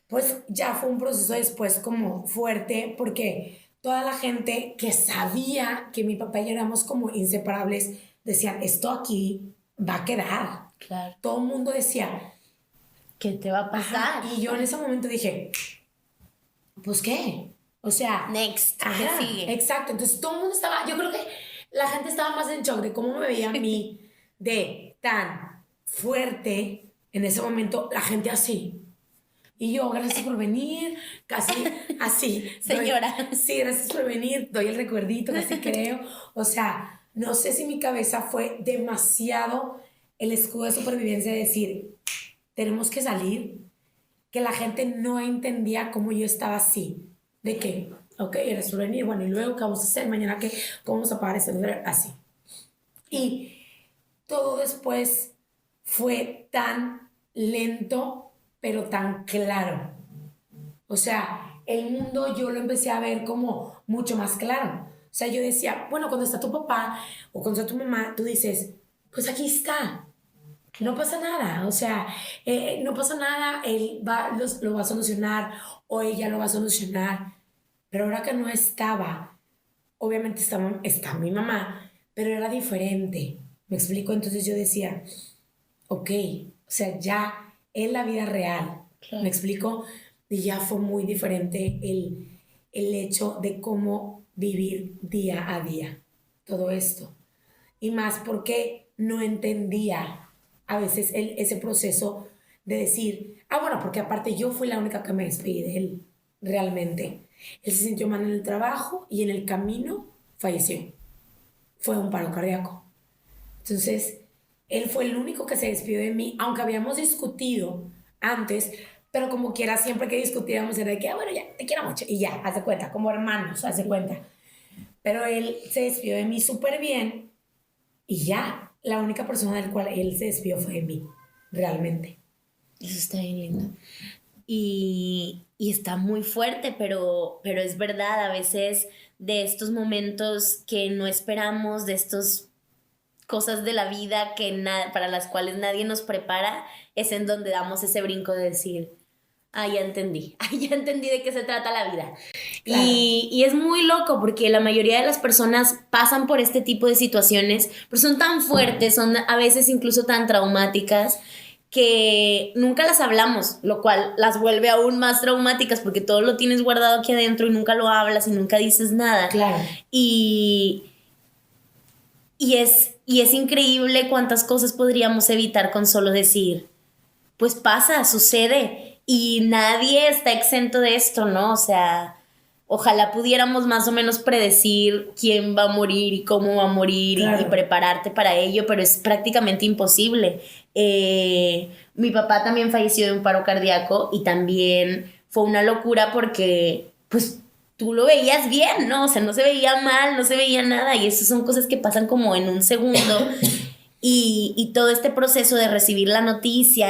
pues ya fue un proceso después como fuerte porque toda la gente que sabía que mi papá y yo éramos como inseparables decían, esto aquí va a quedar. Claro. Todo el mundo decía, ¿qué te va a pasar? Ajá, y yo en ese momento dije, pues ¿qué? O sea, next, ajá, ¿qué sigue? Exacto, entonces todo el mundo estaba, yo creo que la gente estaba más en shock de cómo me veía a mí de tan fuerte en ese momento, la gente así. Y yo, gracias por venir, casi así. Señora. Sí, gracias por venir, doy el recuerdito, casi creo. O sea, no sé si mi cabeza fue demasiado el escudo de supervivencia de decir, tenemos que salir, que la gente no entendía cómo yo estaba así, de que, ok, eres por venir, bueno, y luego, ¿qué vamos a hacer? Mañana, ¿qué? ¿Cómo vamos a pagar ese dinero? Así. Y todo después fue tan lento, pero tan claro. O sea, el mundo yo lo empecé a ver como mucho más claro. O sea, yo decía, bueno, cuando está tu papá o cuando está tu mamá, tú dices, pues aquí está. No pasa nada, o sea, no pasa nada, él lo va a solucionar o ella lo va a solucionar. Pero ahora que no estaba, obviamente está mi mamá, pero era diferente. ¿Me explico? Entonces yo decía, ok, o sea, ya es la vida real. Claro. ¿Me explico? Y ya fue muy diferente el hecho de cómo vivir día a día todo esto. Y más porque no entendía a veces ese proceso de decir, bueno, porque aparte yo fui la única que me despedí de él, realmente. Él se sintió mal en el trabajo y en el camino falleció. fue un paro cardíaco. Entonces, él fue el único que se despidió de mí, aunque habíamos discutido antes, pero como quiera, siempre que discutíamos era de que, bueno, ya, te quiero mucho, y ya, haz de cuenta, como hermanos, haz de cuenta. Pero él se despidió de mí súper bien, y ya, la única persona del cual él se despidió fue de mí, realmente. Eso está bien lindo. Y está muy fuerte, pero es verdad, a veces de estos momentos que no esperamos, de estas cosas de la vida para las cuales nadie nos prepara, es en donde damos ese brinco de decir, ya entendí, ya entendí de qué se trata la vida. Claro. Y es muy loco porque la mayoría de las personas pasan por este tipo de situaciones, pero son tan fuertes, son a veces incluso tan traumáticas, que nunca las hablamos, lo cual las vuelve aún más traumáticas porque todo lo tienes guardado aquí adentro y nunca lo hablas y nunca dices nada. Claro. Y es increíble cuántas cosas podríamos evitar con solo decir, pues pasa, sucede, y nadie está exento de esto, ¿no? O sea, ojalá pudiéramos más o menos predecir quién va a morir y cómo va a morir, claro, y prepararte para ello, pero es prácticamente imposible. Mi papá también falleció de un paro cardíaco y también fue una locura porque, pues, tú lo veías bien, ¿no? O sea, no se veía mal, no se veía nada, y eso son cosas que pasan como en un segundo. Y todo este proceso de recibir la noticia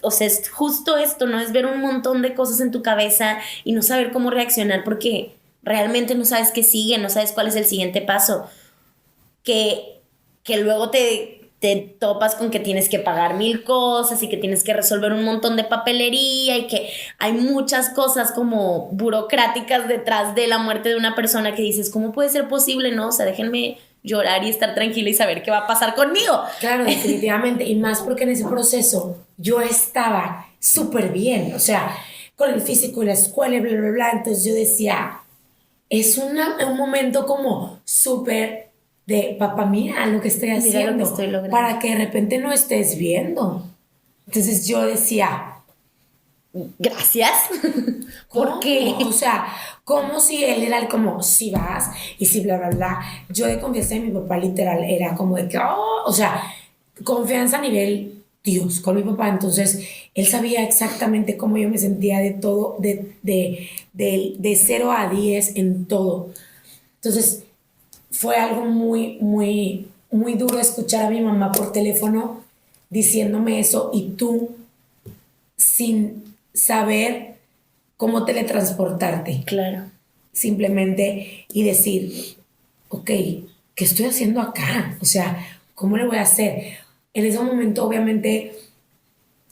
o sea, es justo esto, ¿no? Es ver un montón de cosas en tu cabeza y no saber cómo reaccionar porque realmente no sabes qué sigue, no sabes cuál es el siguiente paso. Que luego te topas con que tienes que pagar 1000 cosas y que tienes que resolver un montón de papelería y que hay muchas cosas como burocráticas detrás de la muerte de una persona que dices, ¿cómo puede ser posible, no? O sea, déjenme llorar y estar tranquila y saber qué va a pasar conmigo. Claro, definitivamente, y más porque en ese proceso yo estaba súper bien, o sea, con el físico y la escuela y bla, bla, bla, entonces yo decía, es un momento como súper de, papá, mira lo que estoy haciendo, lo que estoy logrando, para que de repente no estés viendo. Entonces yo decía, gracias. ¿Por qué? O sea, como si él era como, si vas y si bla, bla, bla. Yo de confianza en mi papá literal era como de que, o sea, confianza a nivel Dios con mi papá. Entonces, él sabía exactamente cómo yo me sentía de todo, de 0 a 10 en todo. Entonces, fue algo muy, muy, muy duro escuchar a mi mamá por teléfono diciéndome eso y tú sin saber cómo teletransportarte. Claro. Simplemente y decir, ok, ¿qué estoy haciendo acá? O sea, ¿cómo le voy a hacer? En ese momento, obviamente,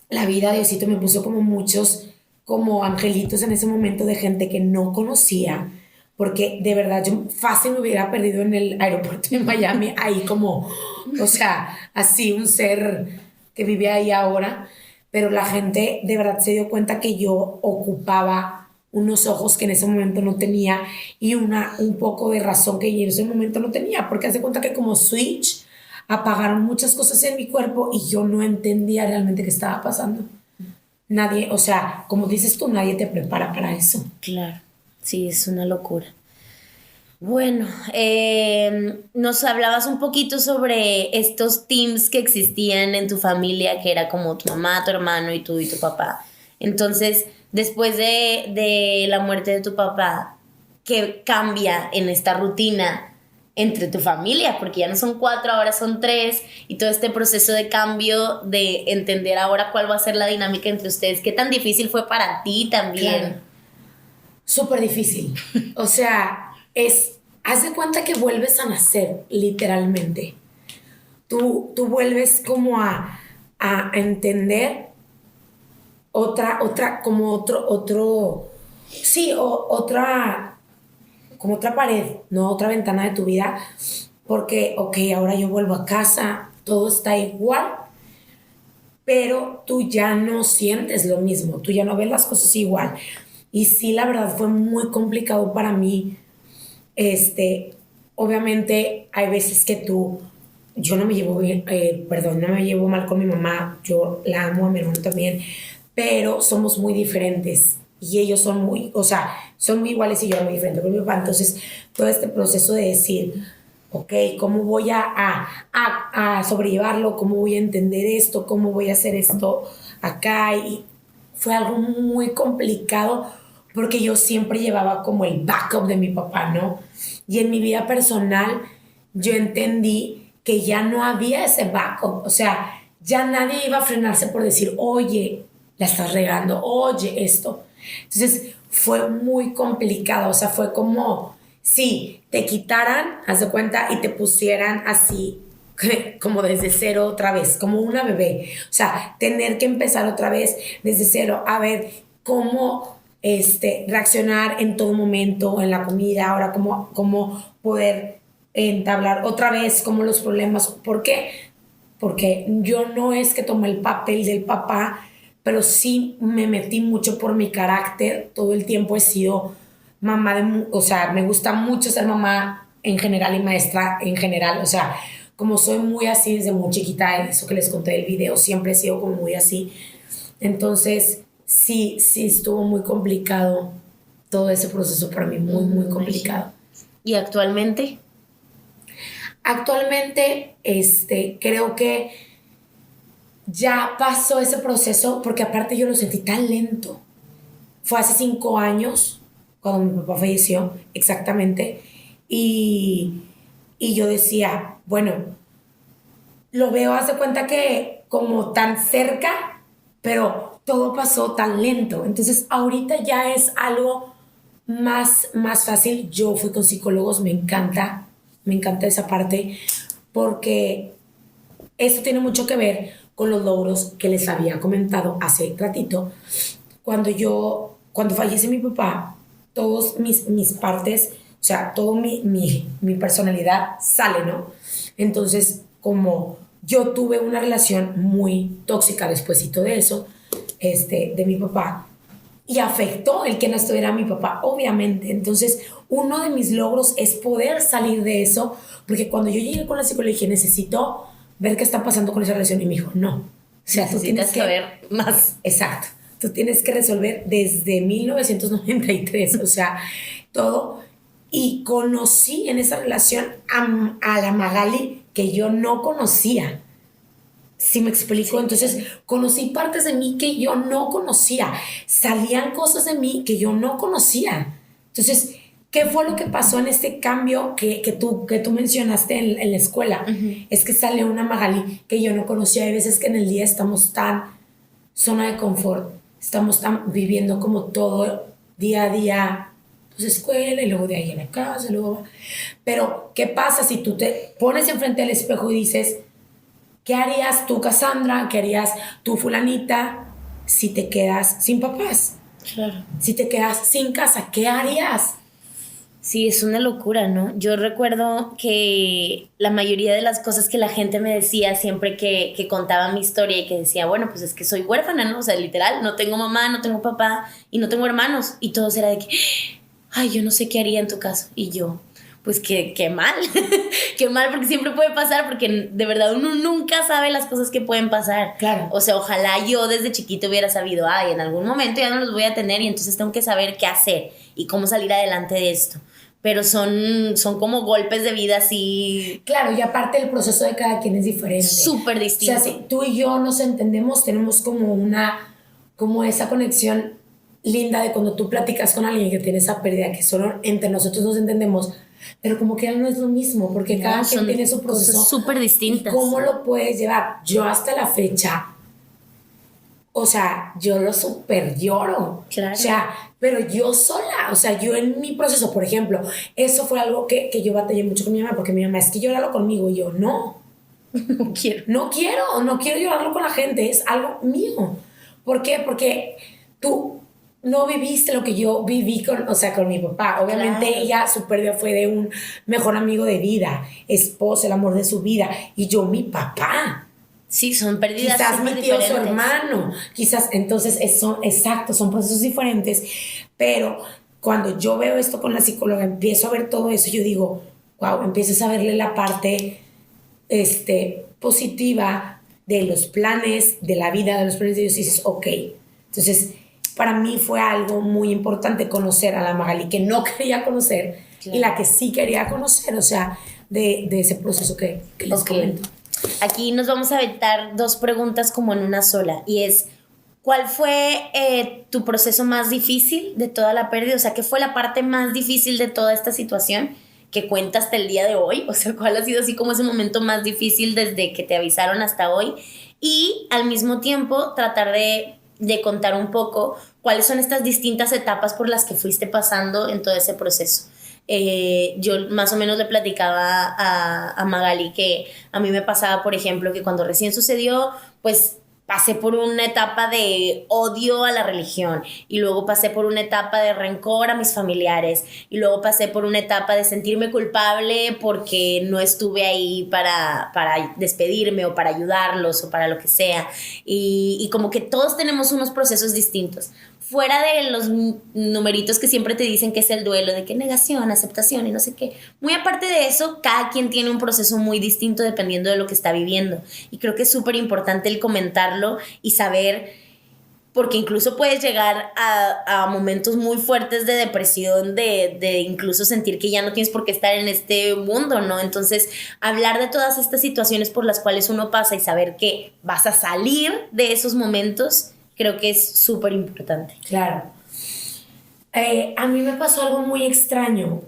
la vida, Diosito, me puso como muchos, como angelitos en ese momento de gente que no conocía, porque de verdad yo fácil me hubiera perdido en el aeropuerto de Miami, ahí como, o sea, así un ser que vive ahí ahora, pero la gente de verdad se dio cuenta que yo ocupaba unos ojos que en ese momento no tenía y un poco de razón que en ese momento no tenía, porque hace cuenta que como switch apagaron muchas cosas en mi cuerpo y yo no entendía realmente qué estaba pasando. Nadie, o sea, como dices tú, nadie te prepara para eso. Claro, sí, es una locura. Bueno, nos hablabas un poquito sobre estos teams que existían en tu familia, que era como tu mamá, tu hermano y tú y tu papá. Entonces, después de la muerte de tu papá, ¿qué cambia en esta rutina entre tu familia? Porque ya no son 4, ahora son 3, y todo este proceso de cambio, de entender ahora cuál va a ser la dinámica entre ustedes. ¿Qué tan difícil fue para ti también? Claro. Súper difícil. O sea, haz de cuenta que vuelves a nacer, literalmente. Tú vuelves como a entender como como otra pared, ¿no? Otra ventana de tu vida, porque, ok, ahora yo vuelvo a casa, todo está igual, pero tú ya no sientes lo mismo, tú ya no ves las cosas igual. Y sí, la verdad fue muy complicado para mí. Obviamente hay veces que yo no me llevo bien, no me llevo mal con mi mamá, yo la amo, a mi hermano también, pero somos muy diferentes y ellos son muy iguales y yo muy diferente con mi papá. Entonces, todo este proceso de decir, ok, ¿cómo voy a sobrellevarlo? ¿Cómo voy a entender esto? ¿Cómo voy a hacer esto acá? Y fue algo muy complicado porque yo siempre llevaba como el backup de mi papá, ¿no? Y en mi vida personal yo entendí que ya no había ese backup, o sea, ya nadie iba a frenarse por decir, oye, la estás regando, oye, esto. Entonces fue muy complicado, o sea, fue como si te quitaran, haz de cuenta, y te pusieran así, como desde cero otra vez, como una bebé. O sea, tener que empezar otra vez desde cero, a ver cómo reaccionar en todo momento, en la comida, ahora cómo poder entablar otra vez como los problemas. ¿Por qué? Porque yo no es que tomé el papel del papá, pero sí me metí mucho por mi carácter. Todo el tiempo he sido mamá o sea, me gusta mucho ser mamá en general y maestra en general. O sea, como soy muy así desde muy chiquita, eso que les conté del video, siempre he sido como muy así. Entonces, sí estuvo muy complicado todo ese proceso para mí, muy complicado. ¿Y actualmente? Actualmente, creo que ya pasó ese proceso porque aparte yo lo sentí tan lento. Fue hace 5 años cuando mi papá falleció, exactamente, y yo decía, bueno, lo veo, hace cuenta que como tan cerca, pero todo pasó tan lento. Entonces ahorita ya es algo más fácil. Yo fui con psicólogos, me encanta esa parte, porque esto tiene mucho que ver con los logros que les había comentado hace ratito. Cuando fallece mi papá, todos mis partes, o sea, toda mi personalidad sale, ¿no? Entonces, como yo tuve una relación muy tóxica despuesito de eso, de mi papá, y afectó el que no estuviera mi papá, obviamente. Entonces, uno de mis logros es poder salir de eso, porque cuando yo llegué con la psicología necesito ver qué está pasando con esa relación, y me dijo, no. O sea, tú tienes que saber más. Exacto. Tú tienes que resolver desde 1993, o sea, todo. Y conocí en esa relación a la Magali que yo no conocía. ¿Sí me explico? Sí. Entonces, conocí partes de mí que yo no conocía. Salían cosas de mí que yo no conocía. Entonces, ¿qué fue lo que pasó en este cambio que tú mencionaste en la escuela? Uh-huh. Es que sale una Magali que yo no conocía. Hay veces que en el día estamos tan zona de confort, estamos tan viviendo como todo día a día, pues escuela y luego de ahí en la casa, luego... Pero, ¿qué pasa si tú te pones enfrente del espejo y dices, ¿qué harías tú, Cassandra? ¿Qué harías tú, fulanita, si te quedas sin papás? Claro. Si te quedas sin casa, ¿qué harías? Sí, es una locura, ¿no? Yo recuerdo que la mayoría de las cosas que la gente me decía siempre que contaba mi historia y que decía, bueno, pues es que soy huérfana, ¿no? O sea, literal, no tengo mamá, no tengo papá y no tengo hermanos. Y todos era de que, ay, yo no sé qué haría en tu caso. Y yo, pues qué mal, qué mal, porque siempre puede pasar, porque de verdad uno nunca sabe las cosas que pueden pasar. Claro. O sea, ojalá yo desde chiquito hubiera sabido, ay, en algún momento ya no los voy a tener y entonces tengo que saber qué hacer y cómo salir adelante de esto. Pero son como golpes de vida así. Claro, y aparte el proceso de cada quien es diferente. Súper distinto. O sea, si tú y yo nos entendemos, tenemos como esa conexión linda de cuando tú platicas con alguien que tiene esa pérdida, que solo entre nosotros nos entendemos, pero como que ya no es lo mismo, porque no, cada quien tiene su proceso. Súper distintas. ¿Y cómo lo puedes llevar? Yo hasta la fecha, o sea, yo lo súper lloro. Claro. O sea, pero yo sola, o sea, yo en mi proceso, por ejemplo, eso fue algo que yo batallé mucho con mi mamá, porque mi mamá es que llóralo conmigo, y yo no. No quiero. No quiero llorarlo con la gente, es algo mío. ¿Por qué? Porque tú no viviste lo que yo viví con mi papá. Obviamente claro. Ella, su pérdida fue de un mejor amigo de vida, esposo, el amor de su vida, y yo mi papá. Sí, son pérdidas quizás mi tío, diferentes. Su hermano, quizás, entonces, exacto, son procesos diferentes, pero cuando yo veo esto con la psicóloga, empiezo a ver todo eso, yo digo, wow, empiezas a verle la parte positiva de los planes, de la vida, de los planes de Dios, y dices, ok. Entonces, para mí fue algo muy importante conocer a la Magali que no quería conocer, claro. Y la que sí quería conocer, o sea, de ese proceso que les comento. Aquí nos vamos a aventar 2 preguntas como en una sola, y es, ¿cuál fue tu proceso más difícil de toda la pérdida? O sea, ¿qué fue la parte más difícil de toda esta situación que cuenta hasta el día de hoy? O sea, ¿cuál ha sido así como ese momento más difícil desde que te avisaron hasta hoy? Y al mismo tiempo tratar de contar un poco cuáles son estas distintas etapas por las que fuiste pasando en todo ese proceso. Yo más o menos le platicaba a Magali que a mí me pasaba, por ejemplo, que cuando recién sucedió, pues pasé por una etapa de odio a la religión, y luego pasé por una etapa de rencor a mis familiares, y luego pasé por una etapa de sentirme culpable porque no estuve ahí para despedirme o para ayudarlos o para lo que sea, y como que todos tenemos unos procesos distintos. Fuera de los numeritos que siempre te dicen que es el duelo, de que negación, aceptación y no sé qué. Muy aparte de eso, cada quien tiene un proceso muy distinto dependiendo de lo que está viviendo. Y creo que es súper importante el comentarlo y saber, porque incluso puedes llegar a momentos muy fuertes de depresión, de incluso sentir que ya no tienes por qué estar en este mundo, ¿no? Entonces, hablar de todas estas situaciones por las cuales uno pasa y saber que vas a salir de esos momentos, creo que es súper importante. Claro. A mí me pasó algo muy extraño,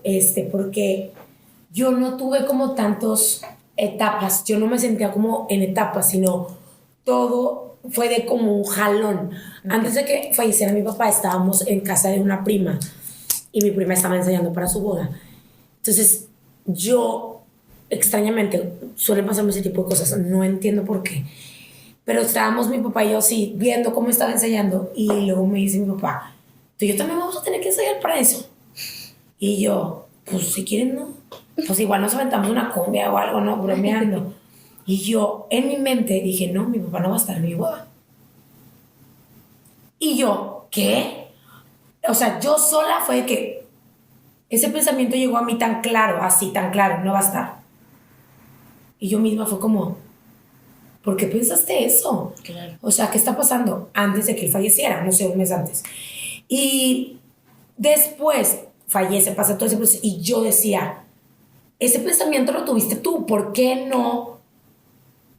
porque yo no tuve como tantas etapas, yo no me sentía como en etapas, sino todo fue de como un jalón. Antes de que falleciera mi papá, estábamos en casa de una prima y mi prima estaba ensayando para su boda. Entonces, yo, extrañamente, suelen pasarme ese tipo de cosas, no entiendo por qué. Pero estábamos mi papá y yo así, viendo cómo estaba ensayando, y luego me dice mi papá, tú y yo también vamos a tener que ensayar para eso. Y yo, pues si quieren, no. Pues igual nos aventamos una cumbia o algo, ¿no? Bromeando. Y yo, en mi mente, dije, no, mi papá no va a estar en mi boda. Y yo, ¿qué? O sea, yo sola fue de que ese pensamiento llegó a mí tan claro, así, tan claro, no va a estar. Y yo misma fue como, ¿por qué pensaste eso? Claro. O sea, ¿qué está pasando? Antes de que él falleciera, no sé, un mes antes. Y después fallece, pasa todo ese proceso, y yo decía, ese pensamiento lo tuviste tú, ¿por qué no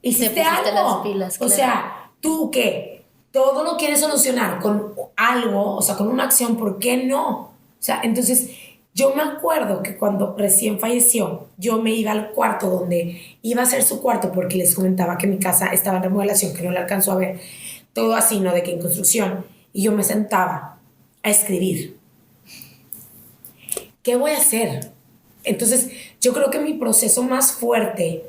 hiciste algo? Las pilas, claro. O sea, tú que todo lo quieres solucionar con algo, o sea, con una acción, ¿por qué no? O sea, entonces yo me acuerdo que cuando recién falleció, yo me iba al cuarto donde iba a ser su cuarto, porque les comentaba que mi casa estaba en remodelación, que no la alcanzó a ver, todo así, ¿no? De que en construcción. Y yo me sentaba a escribir. ¿Qué voy a hacer? Entonces, yo creo que mi proceso más fuerte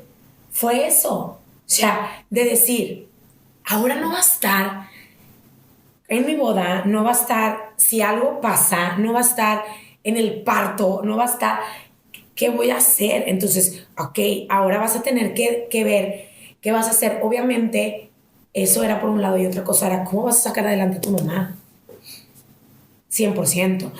fue eso. O sea, de decir, ahora no va a estar en mi boda, no va a estar si algo pasa, no va a estar en el parto, no va a estar, ¿qué voy a hacer? Entonces, ok, ahora vas a tener que ver qué vas a hacer. Obviamente, eso era por un lado, y otra cosa era, ¿cómo vas a sacar adelante a tu mamá? 100%.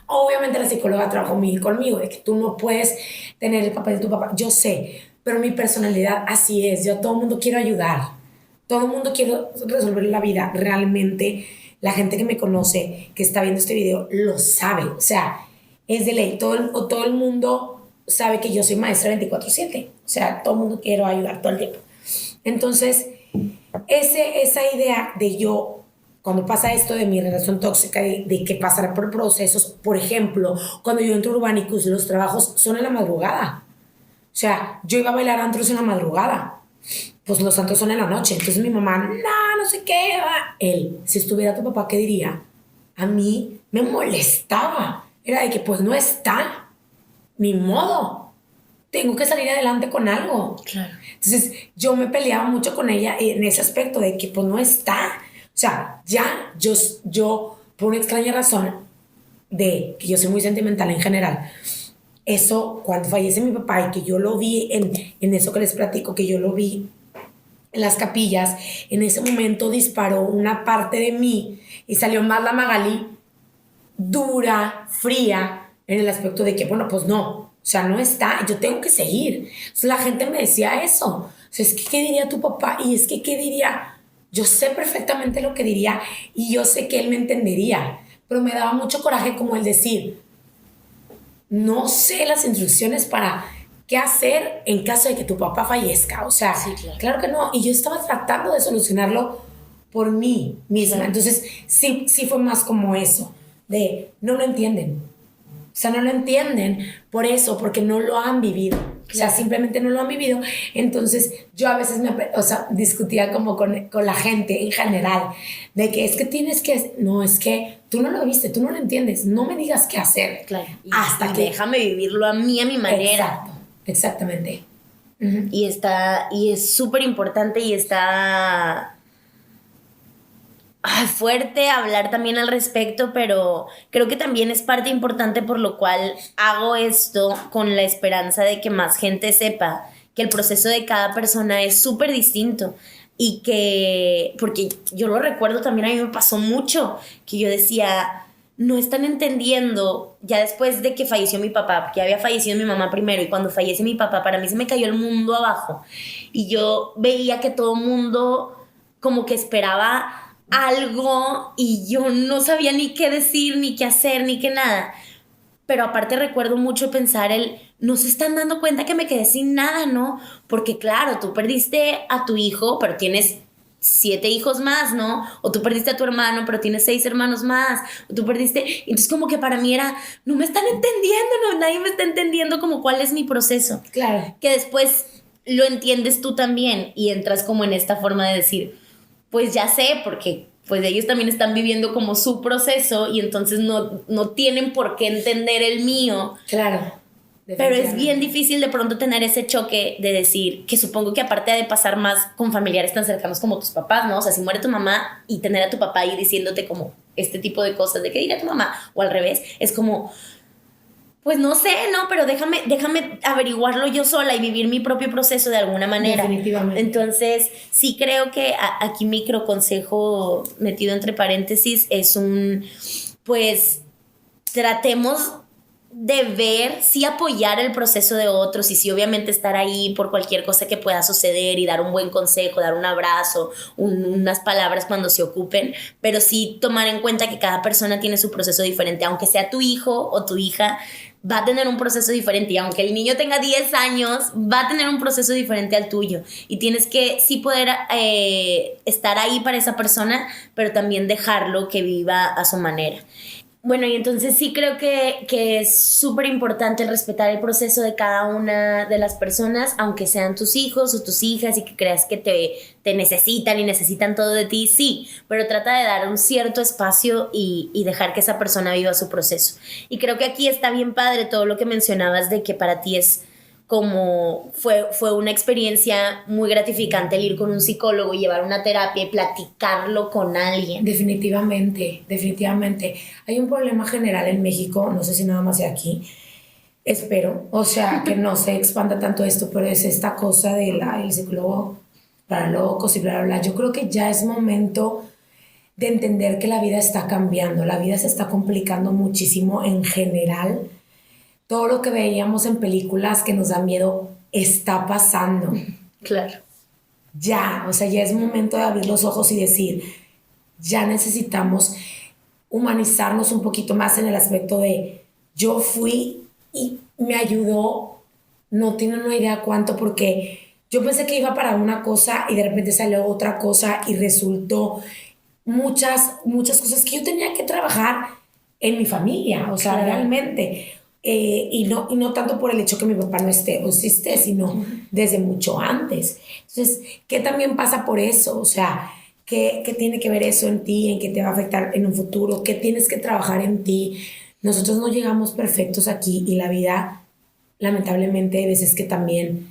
Obviamente la psicóloga trabajó conmigo, de que tú no puedes tener el papel de tu papá, yo sé, pero mi personalidad así es, yo a todo el mundo quiero ayudar, todo el mundo quiero resolver la vida, realmente la gente que me conoce, que está viendo este video, lo sabe, o sea, es de ley, todo el mundo sabe que yo soy maestra 24/7, o sea, todo el mundo quiero ayudar todo el tiempo. Entonces, esa idea de yo, cuando pasa esto de mi relación tóxica, de que pasará por procesos, por ejemplo, cuando yo entro a Urbanicus, los trabajos son en la madrugada. O sea, yo iba a bailar antros en la madrugada. Pues los antros son en la noche. Entonces mi mamá, no sé qué. Él, si estuviera tu papá, ¿qué diría? A mí me molestaba. Era de que pues no está. Ni modo. Tengo que salir adelante con algo. Claro. Entonces yo me peleaba mucho con ella en ese aspecto de que pues no está. O sea, ya yo por una extraña razón de que yo soy muy sentimental en general, eso cuando fallece mi papá y que yo lo vi en eso que les platico, que yo lo vi en las capillas, en ese momento disparó una parte de mí y salió más la Magali dura, fría, en el aspecto de que, bueno, pues no, o sea, no está, yo tengo que seguir. Entonces la gente me decía eso, o sea, es que ¿qué diría tu papá? Y es que ¿qué diría? Yo sé perfectamente lo que diría y yo sé que él me entendería, pero me daba mucho coraje como el decir, no sé las instrucciones para qué hacer en caso de que tu papá fallezca. O sea, Sí, claro que no. Y yo estaba tratando de solucionarlo por mí misma. Claro. Entonces, sí fue más como eso, de no lo entienden. O sea, no lo entienden por eso, porque no lo han vivido. O sea, simplemente no lo han vivido. Entonces, yo a veces discutía como con la gente en general, de que es que tienes que... No, es que tú no lo viste, tú no lo entiendes. No me digas qué hacer. Claro. Hasta que... Déjame vivirlo a mí, a mi manera. Exacto, exactamente. Uh-huh. Y es súper importante y está fuerte hablar también al respecto, pero creo que también es parte importante por lo cual hago esto con la esperanza de que más gente sepa que el proceso de cada persona es súper distinto y que, porque yo lo recuerdo también, a mí me pasó mucho, que yo decía, no están entendiendo, ya después de que falleció mi papá, porque había fallecido mi mamá primero y cuando fallece mi papá, para mí se me cayó el mundo abajo y yo veía que todo el mundo como que esperaba algo y yo no sabía ni qué decir, ni qué hacer, ni qué nada. Pero aparte recuerdo mucho pensar no se están dando cuenta que me quedé sin nada, ¿no? Porque claro, tú perdiste a tu hijo, pero tienes 7 hijos más, ¿no? O tú perdiste a tu hermano, pero tienes 6 hermanos más. O tú perdiste... Entonces como que para mí era, no me están entendiendo, no, nadie me está entendiendo como cuál es mi proceso. Claro. Que después lo entiendes tú también y entras como en esta forma de decir, pues ya sé, porque pues ellos también están viviendo como su proceso y entonces no tienen por qué entender el mío. Claro. Pero es bien difícil de pronto tener ese choque de decir, que supongo que aparte de pasar más con familiares tan cercanos como tus papás, ¿no? O sea, si muere tu mamá y tener a tu papá ahí diciéndote como este tipo de cosas, de qué dirá tu mamá, o al revés, es como... Pues no sé, ¿no? Pero déjame averiguarlo yo sola y vivir mi propio proceso de alguna manera. Definitivamente. Entonces, sí creo que aquí micro consejo metido entre paréntesis es pues, tratemos de ver, sí apoyar el proceso de otros y sí obviamente estar ahí por cualquier cosa que pueda suceder y dar un buen consejo, dar un abrazo, unas palabras cuando se ocupen, pero sí tomar en cuenta que cada persona tiene su proceso diferente, aunque sea tu hijo o tu hija, va a tener un proceso diferente y aunque el niño tenga 10 años, va a tener un proceso diferente al tuyo y tienes que sí poder estar ahí para esa persona, pero también dejarlo que viva a su manera. Bueno, y entonces sí creo que es súper importante respetar el proceso de cada una de las personas, aunque sean tus hijos o tus hijas y que creas que te necesitan y necesitan todo de ti, sí, pero trata de dar un cierto espacio y dejar que esa persona viva su proceso. Y creo que aquí está bien padre todo lo que mencionabas de que para ti es como fue una experiencia muy gratificante el ir con un psicólogo y llevar una terapia y platicarlo con alguien. Definitivamente. Hay un problema general en México, no sé si nada más de aquí, espero, o sea, que no se expanda tanto esto, pero es esta cosa del psicólogo para locos y bla, bla, bla. Yo creo que ya es momento de entender que la vida está cambiando, la vida se está complicando muchísimo en general. Todo lo que veíamos en películas que nos da miedo está pasando. Claro. Ya, o sea, ya es momento de abrir los ojos y decir, ya necesitamos humanizarnos un poquito más en el aspecto de yo fui y me ayudó, no tienen una idea cuánto, porque yo pensé que iba para una cosa y de repente salió otra cosa y resultó muchas cosas que yo tenía que trabajar en mi familia, o sea, claro. Realmente. Y no tanto por el hecho que mi papá no esté o sí esté, sino desde mucho antes. Entonces, ¿qué también pasa por eso? O sea, ¿qué tiene que ver eso en ti? ¿En qué te va a afectar en un futuro? ¿Qué tienes que trabajar en ti? Nosotros no llegamos perfectos aquí y la vida, lamentablemente, hay veces que también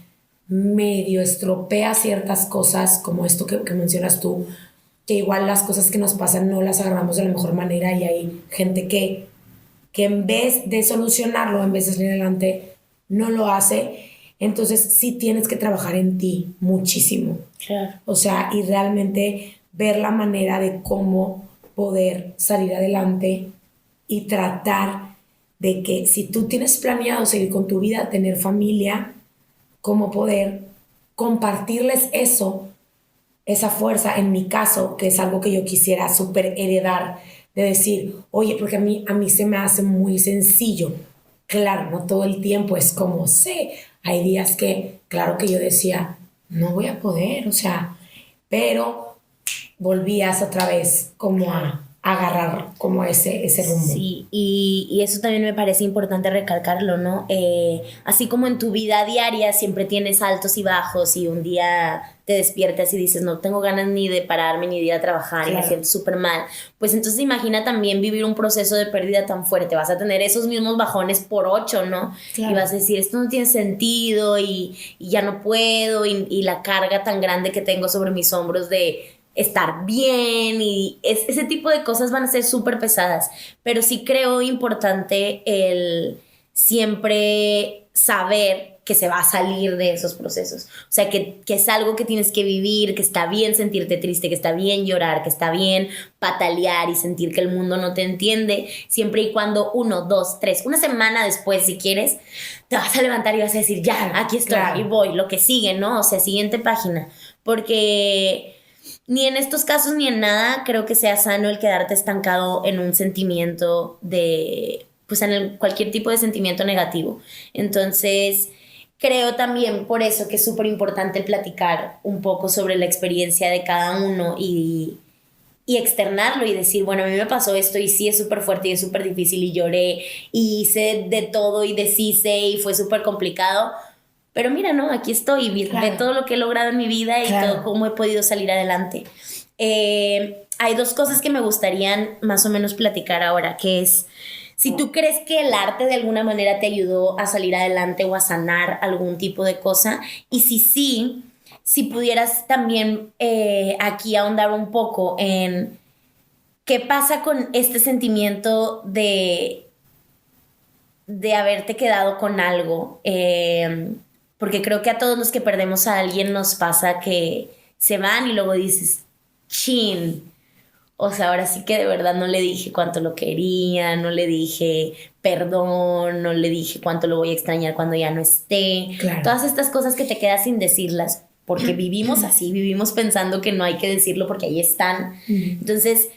medio estropea ciertas cosas, como esto que mencionas tú, que igual las cosas que nos pasan no las agarramos de la mejor manera y hay gente que en vez de solucionarlo, en vez de salir adelante, no lo hace. Entonces sí tienes que trabajar en ti muchísimo. Claro. O sea, y realmente ver la manera de cómo poder salir adelante y tratar de que si tú tienes planeado seguir con tu vida, tener familia, cómo poder compartirles eso, esa fuerza, en mi caso, que es algo que yo quisiera súper heredar, de decir, oye, porque a mí se me hace muy sencillo claro, no todo el tiempo es como sé. Hay días que, claro que yo decía, no voy a poder, o sea, pero volvías otra vez como a agarrar como ese rumbo. Sí, y eso también me parece importante recalcarlo, ¿no? Así como en tu vida diaria siempre tienes altos y bajos y un día te despiertas y dices, no tengo ganas ni de pararme ni de ir a trabajar y me siento súper mal, pues entonces imagina también vivir un proceso de pérdida tan fuerte, vas a tener esos mismos bajones por 8, ¿no? Claro. Y vas a decir, esto no tiene sentido y ya no puedo y la carga tan grande que tengo sobre mis hombros de estar bien y ese tipo de cosas van a ser súper pesadas, pero sí creo importante el siempre saber que se va a salir de esos procesos, o sea, que es algo que tienes que vivir, que está bien sentirte triste, que está bien llorar, que está bien patalear y sentir que el mundo no te entiende, siempre y cuando 1, 2, 3, una semana después, si quieres, te vas a levantar y vas a decir, ya, aquí estoy, y voy, lo que sigue, ¿no? O sea, siguiente página, porque ni en estos casos ni en nada creo que sea sano el quedarte estancado en un sentimiento de, pues en cualquier tipo de sentimiento negativo. Entonces, creo también por eso que es súper importante platicar un poco sobre la experiencia de cada uno y externarlo y decir, bueno, a mí me pasó esto y sí es súper fuerte y es súper difícil y lloré y hice de todo y deshice y fue súper complicado. Pero mira, ¿no? Aquí estoy, de todo lo que he logrado en mi vida y todo cómo he podido salir adelante. Hay 2 cosas que me gustarían más o menos platicar ahora, que es, si tú crees que el arte de alguna manera te ayudó a salir adelante o a sanar algún tipo de cosa, y si sí, si pudieras también aquí ahondar un poco en qué pasa con este sentimiento de haberte quedado con algo, porque creo que a todos los que perdemos a alguien nos pasa que se van y luego dices, chin, o sea, ahora sí que de verdad no le dije cuánto lo quería, no le dije perdón, no le dije cuánto lo voy a extrañar cuando ya no esté. Claro. Todas estas cosas que te quedas sin decirlas, porque vivimos así, vivimos pensando que no hay que decirlo porque ahí están. Entonces,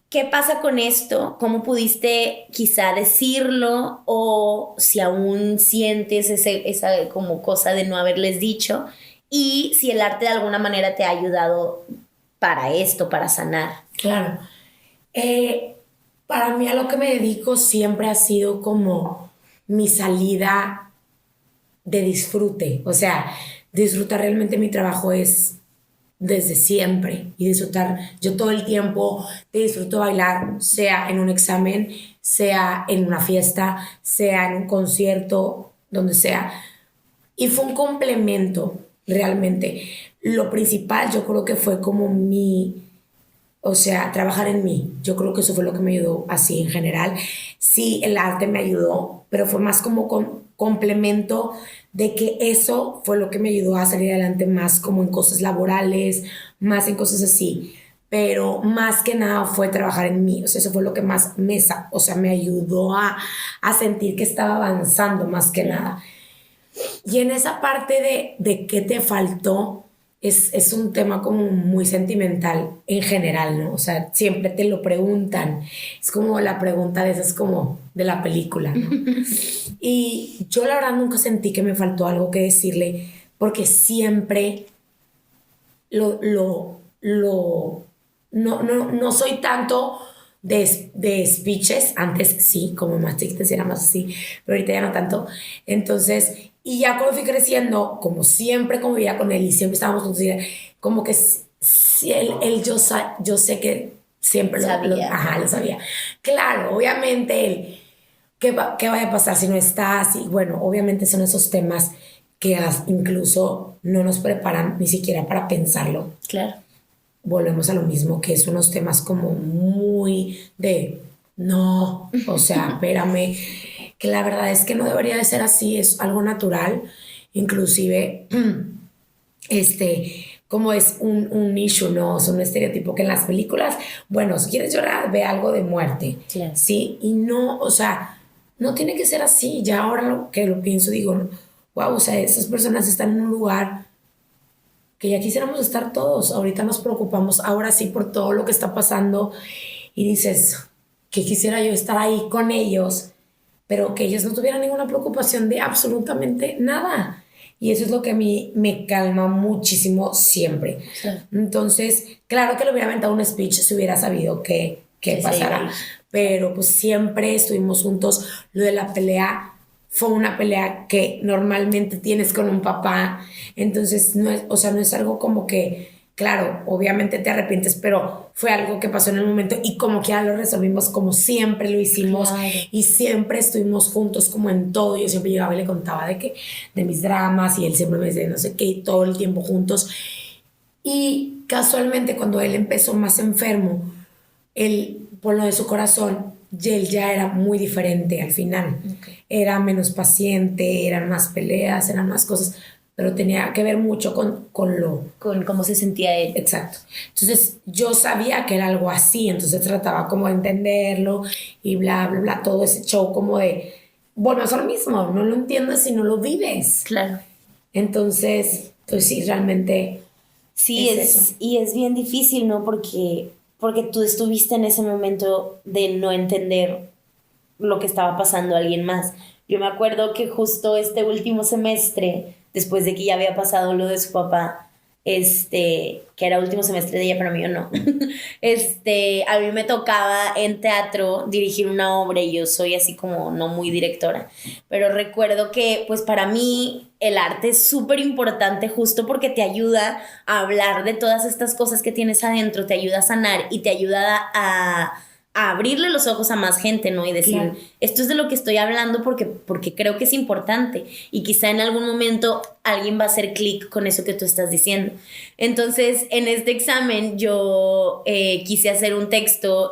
¿qué pasa con esto? ¿Cómo pudiste quizá decirlo? O si aún sientes esa como cosa de no haberles dicho. Y si el arte de alguna manera te ha ayudado para esto, para sanar. Claro. Para mí a lo que me dedico siempre ha sido como mi salida de disfrute. O sea, disfrutar realmente mi trabajo es desde siempre y disfrutar, yo todo el tiempo te disfruto bailar, sea en un examen, sea en una fiesta, sea en un concierto, donde sea. Y fue un complemento realmente. Lo principal yo creo que fue como o sea, trabajar en mí. Yo creo que eso fue lo que me ayudó así en general. Sí, el arte me ayudó, pero fue más como complemento de que eso fue lo que me ayudó a salir adelante más como en cosas laborales, más en cosas así. Pero más que nada fue trabajar en mí. O sea, eso fue lo que más me ayudó a sentir que estaba avanzando más que nada. Y en esa parte de qué te faltó, es un tema como muy sentimental en general, ¿no? O sea, siempre te lo preguntan. Es como la pregunta de esas como de la película, ¿no? Y yo la verdad nunca sentí que me faltó algo que decirle, porque siempre no soy tanto de speeches. Antes sí, como más chiquitas era más así, pero ahorita ya no tanto. Entonces, y ya cuando fui creciendo, como siempre convivía con él y siempre estábamos juntos, como que yo sé que siempre lo sabía. Claro, obviamente él, ¿qué vaya a pasar si no estás? Y bueno, obviamente son esos temas que incluso no nos preparan ni siquiera para pensarlo. Claro. Volvemos a lo mismo, que es unos temas como muy no, o sea, espérame, que la verdad es que no debería de ser así, es algo natural, inclusive, como es un issue, ¿no? Es un estereotipo que en las películas, bueno, si quieres llorar, ve algo de muerte, claro. ¿Sí? Y no, o sea, no tiene que ser así, ya ahora que lo pienso, digo, wow, o sea, esas personas están en un lugar que ya quisiéramos estar todos. Ahorita nos preocupamos ahora sí por todo lo que está pasando y dices que quisiera yo estar ahí con ellos, pero que ellos no tuvieran ninguna preocupación de absolutamente nada. Y eso es lo que a mí me calma muchísimo siempre. Sí. Entonces, claro que le hubiera aventado un speech si hubiera sabido qué pasará. Sí. Pero pues siempre estuvimos juntos. Lo de la pelea fue una pelea que normalmente tienes con un papá. Entonces, no es algo como que, claro, obviamente te arrepientes, pero fue algo que pasó en el momento y como que ya lo resolvimos como siempre lo hicimos. Claro. Y siempre estuvimos juntos como en todo. Yo siempre llegaba y le contaba de mis dramas y él siempre me decía no sé qué, y todo el tiempo juntos. Y casualmente cuando él empezó más enfermo, él, por lo de su corazón, él ya era muy diferente al final. Okay. Era menos paciente, eran más peleas, eran más cosas, pero tenía que ver mucho con cómo se sentía él. Exacto. Entonces yo sabía que era algo así, entonces trataba como de entenderlo y bla, bla, bla, todo ese show como de, volvemos a lo mismo, no lo entiendes si no lo vives. Claro. Entonces, pues sí, realmente sí, es eso. Y es bien difícil, ¿no? Porque tú estuviste en ese momento de no entender lo que estaba pasando a alguien más. Yo me acuerdo que justo este último semestre, después de que ya había pasado lo de su papá, que era último semestre de ella, pero mío no, a mí me tocaba en teatro dirigir una obra y yo soy así como no muy directora, pero recuerdo que pues para mí el arte es súper importante justo porque te ayuda a hablar de todas estas cosas que tienes adentro, te ayuda a sanar y te ayuda a abrirle los ojos a más gente, ¿no? Y decir, claro, esto es de lo que estoy hablando porque creo que es importante y quizá en algún momento alguien va a hacer clic con eso que tú estás diciendo. Entonces, en este examen yo quise hacer un texto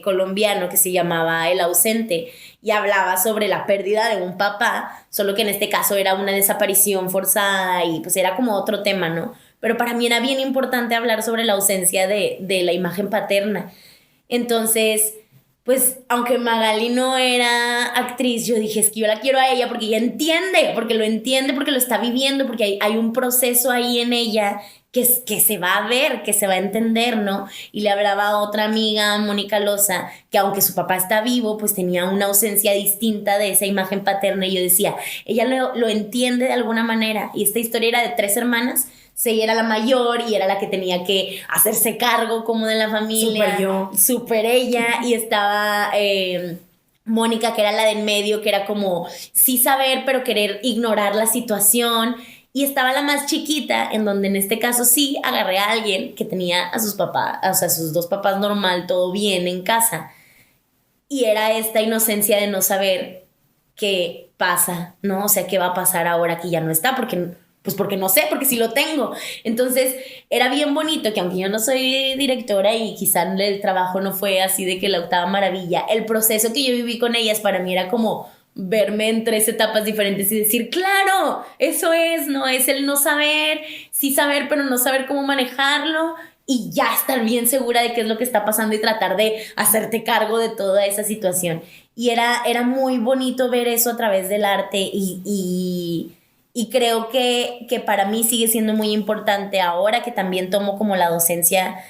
colombiano que se llamaba El ausente y hablaba sobre la pérdida de un papá, solo que en este caso era una desaparición forzada y pues era como otro tema, ¿no? Pero para mí era bien importante hablar sobre la ausencia de la imagen paterna. Entonces, pues, aunque Magali no era actriz, yo dije, es que yo la quiero a ella porque ella entiende, porque lo está viviendo, porque hay un proceso ahí en ella que se va a ver, que se va a entender, ¿no? Y le hablaba a otra amiga, Mónica Loza, que aunque su papá está vivo, pues tenía una ausencia distinta de esa imagen paterna, y yo decía, ella lo entiende de alguna manera, y esta historia era de 3 hermanas. Sí, ella era la mayor y era la que tenía que hacerse cargo como de la familia. Súper yo. Súper ella. Y estaba Mónica, que era la del medio, que era como sí saber, pero querer ignorar la situación. Y estaba la más chiquita, en donde en este caso sí agarré a alguien que tenía a sus papás, o sea, a sus 2 papás normal, todo bien en casa. Y era esta inocencia de no saber qué pasa, ¿no? O sea, qué va a pasar ahora que ya no está, porque no sé, porque sí lo tengo. Entonces era bien bonito que aunque yo no soy directora y quizá el trabajo no fue así de que la octava maravilla, el proceso que yo viví con ellas para mí era como verme en 3 etapas diferentes y decir, claro, eso es, ¿no? Es el no saber, sí saber, pero no saber cómo manejarlo y ya estar bien segura de qué es lo que está pasando y tratar de hacerte cargo de toda esa situación. Y era muy bonito ver eso a través del arte y creo que para mí sigue siendo muy importante ahora que también tomo como la docencia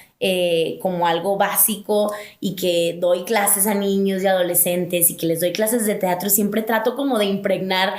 como algo básico y que doy clases a niños y adolescentes y que les doy clases de teatro, siempre trato como de impregnar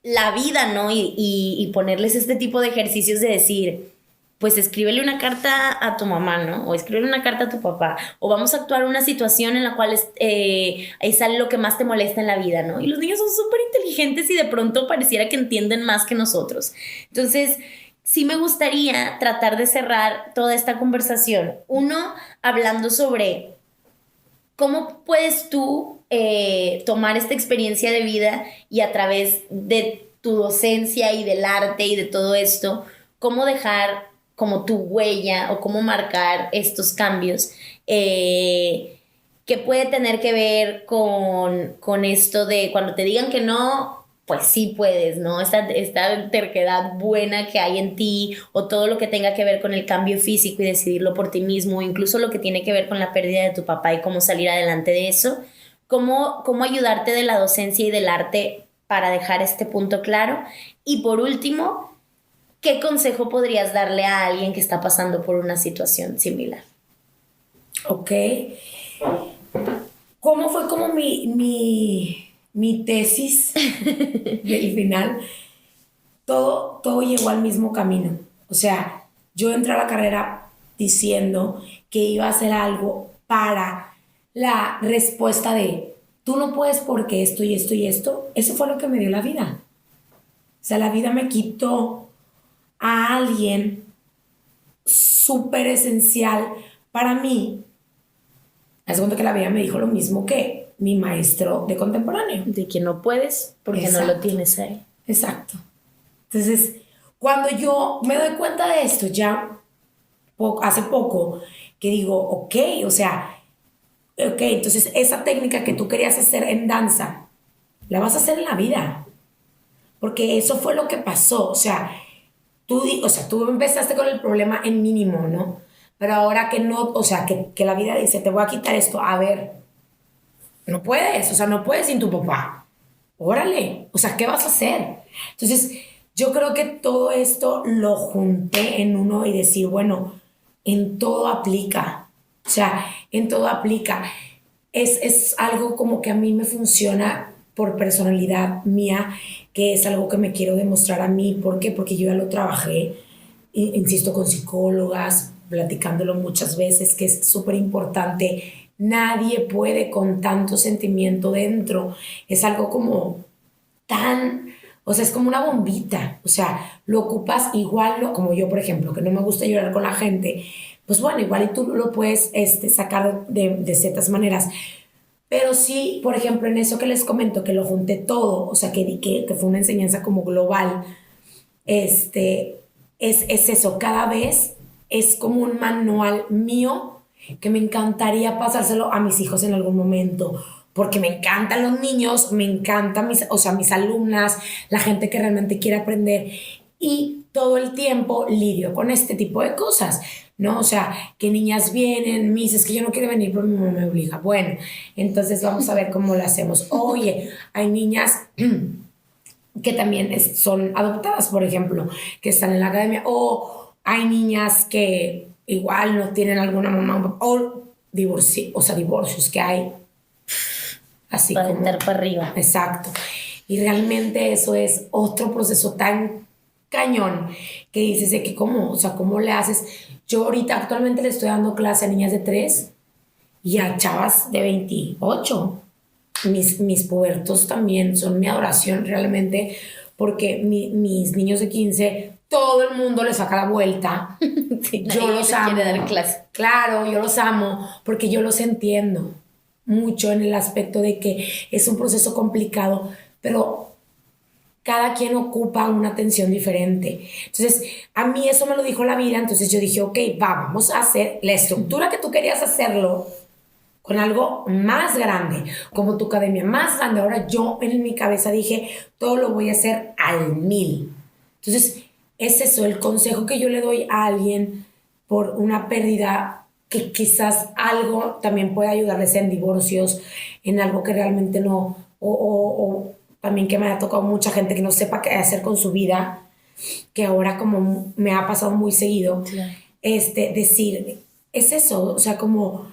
la vida, ¿no? Y ponerles este tipo de ejercicios de decir, pues escríbele una carta a tu mamá, ¿no? O escríbele una carta a tu papá. O vamos a actuar una situación en la cual ahí sale lo que más te molesta en la vida, ¿no? Y los niños son súper inteligentes y de pronto pareciera que entienden más que nosotros. Entonces, sí me gustaría tratar de cerrar toda esta conversación. Uno, hablando sobre cómo puedes tú tomar esta experiencia de vida y a través de tu docencia y del arte y de todo esto, cómo dejar como tu huella o cómo marcar estos cambios que puede tener que ver con esto de cuando te digan que no, pues sí puedes, ¿no? Esta terquedad buena que hay en ti o todo lo que tenga que ver con el cambio físico y decidirlo por ti mismo, incluso lo que tiene que ver con la pérdida de tu papá y cómo salir adelante de eso, cómo ayudarte de la docencia y del arte para dejar este punto claro. Y por último, ¿qué consejo podrías darle a alguien que está pasando por una situación similar? Ok. ¿Cómo fue como mi mi tesis del final, todo llegó al mismo camino. O sea, yo entré a la carrera diciendo que iba a hacer algo para la respuesta de tú no puedes porque esto y esto y esto. Eso fue lo que me dio la vida. O sea, la vida me quitó a alguien súper esencial para mí. Haz cuenta que la vida me dijo lo mismo que mi maestro de contemporáneo. De que no puedes porque Exacto. no lo tienes ahí. Exacto. Entonces, cuando yo me doy cuenta de esto, ya hace poco, que digo, ok, o sea, ok, entonces esa técnica que tú querías hacer en danza, la vas a hacer en la vida. Porque eso fue lo que pasó. O sea, tú empezaste con el problema en mínimo, ¿no? Pero ahora que no, o sea, que la vida dice, te voy a quitar esto, a ver, no puedes, o sea, no puedes sin tu papá. Órale, o sea, ¿qué vas a hacer? Entonces, yo creo que todo esto lo junté en uno y decir, bueno, en todo aplica. O sea, en todo aplica. Es algo como que a mí me funciona por personalidad mía, que es algo que me quiero demostrar a mí. ¿Por qué? Porque yo ya lo trabajé, insisto, con psicólogas, platicándolo muchas veces, que es súper importante. Nadie puede con tanto sentimiento dentro. Es algo como tan, o sea, es como una bombita. O sea, lo ocupas igual, ¿no? Como yo, por ejemplo, que no me gusta llorar con la gente. Pues bueno, igual y tú lo puedes sacar de ciertas maneras. Pero sí, por ejemplo, en eso que les comento, que lo junté todo, o sea, que fue una enseñanza como global, es eso, cada vez es como un manual mío que me encantaría pasárselo a mis hijos en algún momento, porque me encantan los niños, me encantan mis alumnas, la gente que realmente quiere aprender, y todo el tiempo lidio con este tipo de cosas, ¿no? O sea, que niñas vienen, me dices que yo no quiero venir, pero mi mamá me obliga. Bueno, entonces vamos a ver cómo lo hacemos. Oye, hay niñas que también son adoptadas, por ejemplo, que están en la academia, o hay niñas que igual no tienen alguna mamá, o divorcios que hay, así para como entrar para arriba. Exacto. Y realmente eso es otro proceso tan cañón que dices de que cómo, o sea, cómo le haces. Yo ahorita actualmente le estoy dando clase a niñas de 3 y a chavas de 28. Mis pubertos también son mi adoración realmente, porque mis niños de 15, todo el mundo les saca la vuelta. Sí, Yo los amo. quiere dar clase. Claro, yo los amo porque yo los entiendo mucho en el aspecto de que es un proceso complicado, pero cada quien ocupa una atención diferente. Entonces, a mí eso me lo dijo la vida, entonces yo dije, ok, vamos a hacer la estructura que tú querías hacerlo con algo más grande, como tu academia más grande. Ahora yo en mi cabeza dije, todo lo voy a hacer al 1000. Entonces, es eso, el consejo que yo le doy a alguien por una pérdida, que quizás algo también puede ayudarles en divorcios, en algo que realmente no, o también que me ha tocado mucha gente que no sepa qué hacer con su vida, que ahora como me ha pasado muy seguido, Claro. Decir, es eso, o sea, como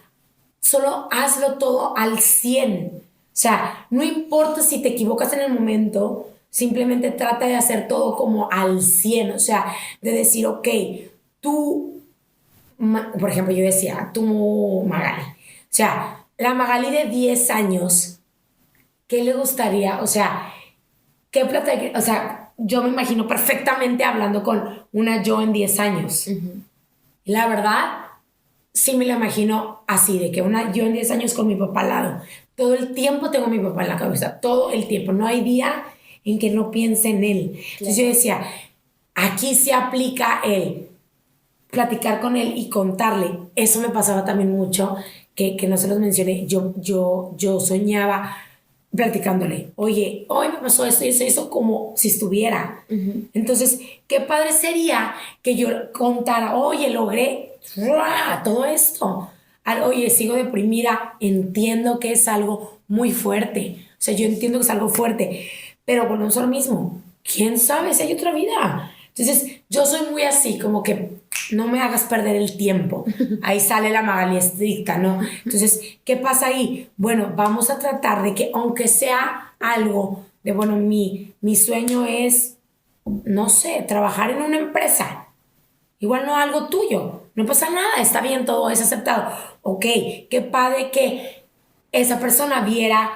solo hazlo todo al 100. O sea, no importa si te equivocas en el momento, simplemente trata de hacer todo como al 100. O sea, de decir, ok, tú, por ejemplo, yo decía, tú, Magali. O sea, la Magali de 10 años, ¿qué le gustaría? O sea, ¿qué plata? O sea, yo me imagino perfectamente hablando con una yo en 10 años. Uh-huh. La verdad, sí me la imagino así, de que yo en 10 años con mi papá al lado. Todo el tiempo tengo a mi papá en la cabeza, todo el tiempo. No hay día en que no piense en él. Claro. Entonces yo decía, aquí se aplica el platicar con él y contarle. Eso me pasaba también mucho, que no se los mencioné. Yo soñaba platicándole, oye, hoy me pasó esto y eso, como si estuviera. Uh-huh. Entonces, qué padre sería que yo contara, oye, logré todo esto. Oye, sigo deprimida, entiendo que es algo muy fuerte. O sea, yo entiendo que es algo fuerte, pero volvemos a lo mismo. ¿Quién sabe si hay otra vida? Entonces, yo soy muy así, como que no me hagas perder el tiempo. Ahí sale la Magali estricta, ¿no? Entonces, ¿qué pasa ahí? Bueno, vamos a tratar de que, aunque sea algo de, bueno, mi sueño es, no sé, trabajar en una empresa. Igual no algo tuyo. No pasa nada, está bien, todo es aceptado. Ok, qué padre que esa persona viera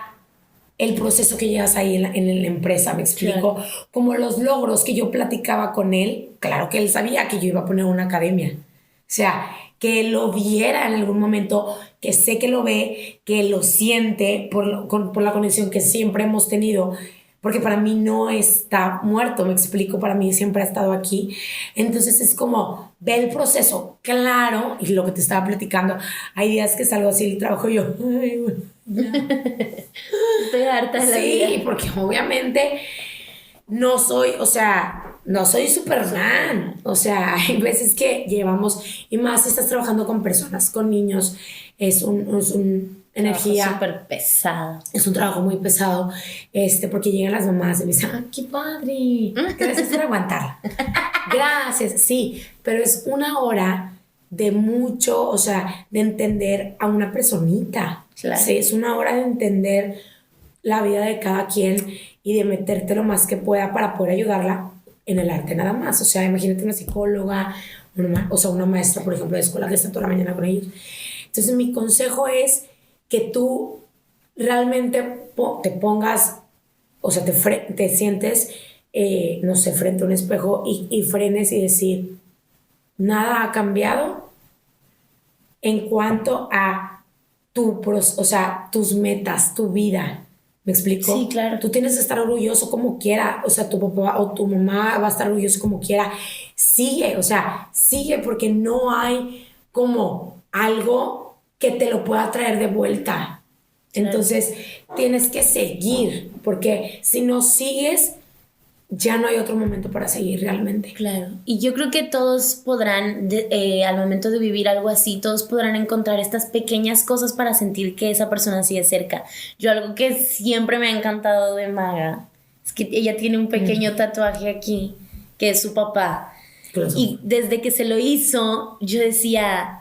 el proceso que llevas ahí en la empresa, ¿me explico? Claro. Como los logros que yo platicaba con él, claro que él sabía que yo iba a poner una academia. O sea, que lo viera en algún momento, que sé que lo ve, que lo siente por la conexión que siempre hemos tenido, porque para mí no está muerto, me explico, para mí siempre ha estado aquí. Entonces es como, ve el proceso, claro, y lo que te estaba platicando, hay días que salgo así del trabajo y yo, ay, bueno, estoy harta de la vida. Sí, porque obviamente no soy Superman. O sea, hay veces que llevamos, y más si estás trabajando con personas, con niños, es un energía súper pesado. Es un trabajo muy pesado, porque llegan las mamás y me dicen, ¡ah, qué padre! Gracias por aguantar. Gracias, sí, pero es una hora de mucho, o sea, de entender a una personita. Claro. Sí, es una hora de entender la vida de cada quien y de meterte lo más que pueda para poder ayudarla en el arte nada más. O sea, imagínate una psicóloga, una maestra, por ejemplo, de escuela que está toda la mañana con ellos. Entonces, mi consejo es que tú realmente te pongas, o sea, te sientes, no sé, frente a un espejo y frenes y decir, nada ha cambiado en cuanto a tus metas, tu vida. ¿Me explico? Sí, claro. Tú tienes que estar orgulloso como quiera, o sea, tu papá o tu mamá va a estar orgulloso como quiera. Sigue porque no hay como algo que te lo pueda traer de vuelta. Entonces, tienes que seguir, porque si no sigues, ya no hay otro momento para seguir realmente. Claro, y yo creo que todos podrán, al momento de vivir algo así, todos podrán encontrar estas pequeñas cosas para sentir que esa persona sigue cerca. Yo algo que siempre me ha encantado de Maga es que ella tiene un pequeño tatuaje aquí, que es su papá. Claro. Y desde que se lo hizo, yo decía,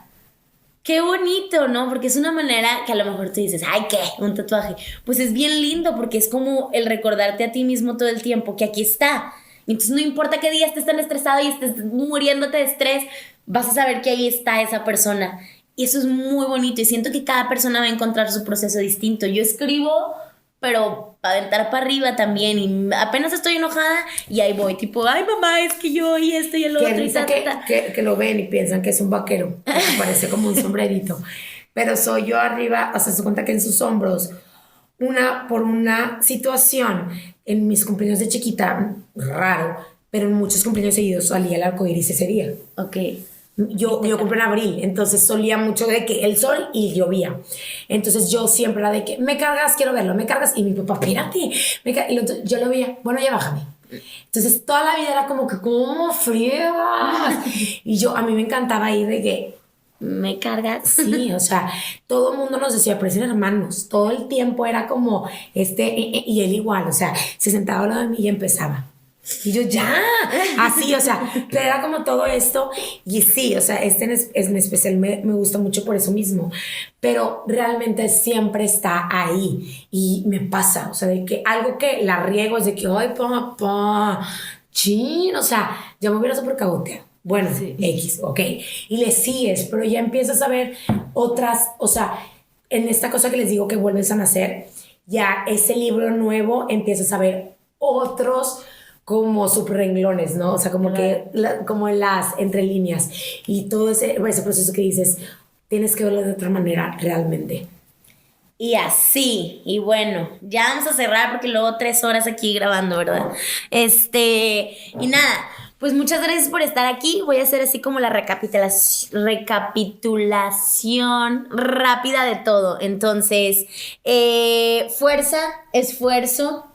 qué bonito, ¿no? Porque es una manera que a lo mejor tú dices, ay, ¿qué? Un tatuaje. Pues es bien lindo porque es como el recordarte a ti mismo todo el tiempo que aquí está. Entonces no importa qué día estés tan estresado y estés muriéndote de estrés, vas a saber que ahí está esa persona. Y eso es muy bonito y siento que cada persona va a encontrar su proceso distinto. Yo escribo, pero para aventar para arriba también, y apenas estoy enojada y ahí voy, tipo, ay mamá, es que yo y esto y el otro y que lo ven y piensan que es un vaquero, que parece como un sombrerito, pero soy yo arriba, o sea, se cuenta que en sus hombros, por una situación en mis cumpleaños de chiquita, raro, pero en muchos cumpleaños seguidos salía el arcoíris ese día. Ok. Yo cumplo en abril, entonces solía mucho de que el sol y llovía. Entonces yo siempre era de que, me cargas, quiero verlo, me cargas. Y mi papá, espérate. Y yo lo veía, bueno, ya bájame. Entonces toda la vida era como que, ¿cómo friegas? Y a mí me encantaba ir de que, me cargas. Sí, o sea, todo el mundo nos decía, parecen hermanos. Todo el tiempo era como, y él igual, o sea, se sentaba al lado de mí y empezaba. Y yo ya, así, o sea, pero era como todo esto. Y sí, o sea, en especial me gusta mucho por eso mismo. Pero realmente siempre está ahí. Y me pasa, o sea, de que algo que la riego es de que, ay, papá, chin, o sea, ya me hubiera súper cagoteado. Bueno, sí. X, ok. Y le sigues, pero ya empiezas a ver otras, o sea, en esta cosa que les digo que vuelves a nacer, ya ese libro nuevo empiezas a ver otros como subrenglones, ¿no? O sea, como que, como en las entre líneas. Y todo ese proceso que dices, tienes que verlo de otra manera realmente. Y así, y bueno, ya vamos a cerrar porque luego 3 horas aquí grabando, ¿verdad? Y nada, pues muchas gracias por estar aquí. Voy a hacer así como la recapitulación rápida de todo. Entonces, fuerza, esfuerzo,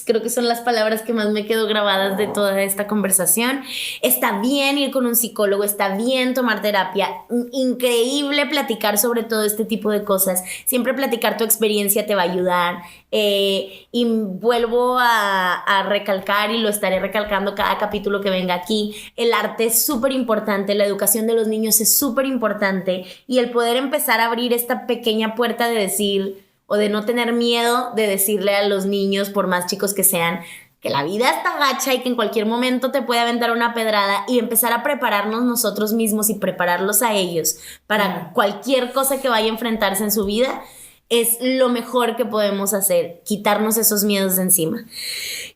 Creo que son las palabras que más me quedo grabadas de toda esta conversación. Está bien ir con un psicólogo, está bien tomar terapia, increíble platicar sobre todo este tipo de cosas. Siempre platicar tu experiencia te va a ayudar. Y vuelvo a recalcar, y lo estaré recalcando cada capítulo que venga aquí, el arte es súper importante, la educación de los niños es súper importante, y el poder empezar a abrir esta pequeña puerta de decir, o de no tener miedo de decirle a los niños, por más chicos que sean, que la vida está gacha y que en cualquier momento te puede aventar una pedrada, y empezar a prepararnos nosotros mismos y prepararlos a ellos para cualquier cosa que vaya a enfrentarse en su vida, es lo mejor que podemos hacer, quitarnos esos miedos de encima.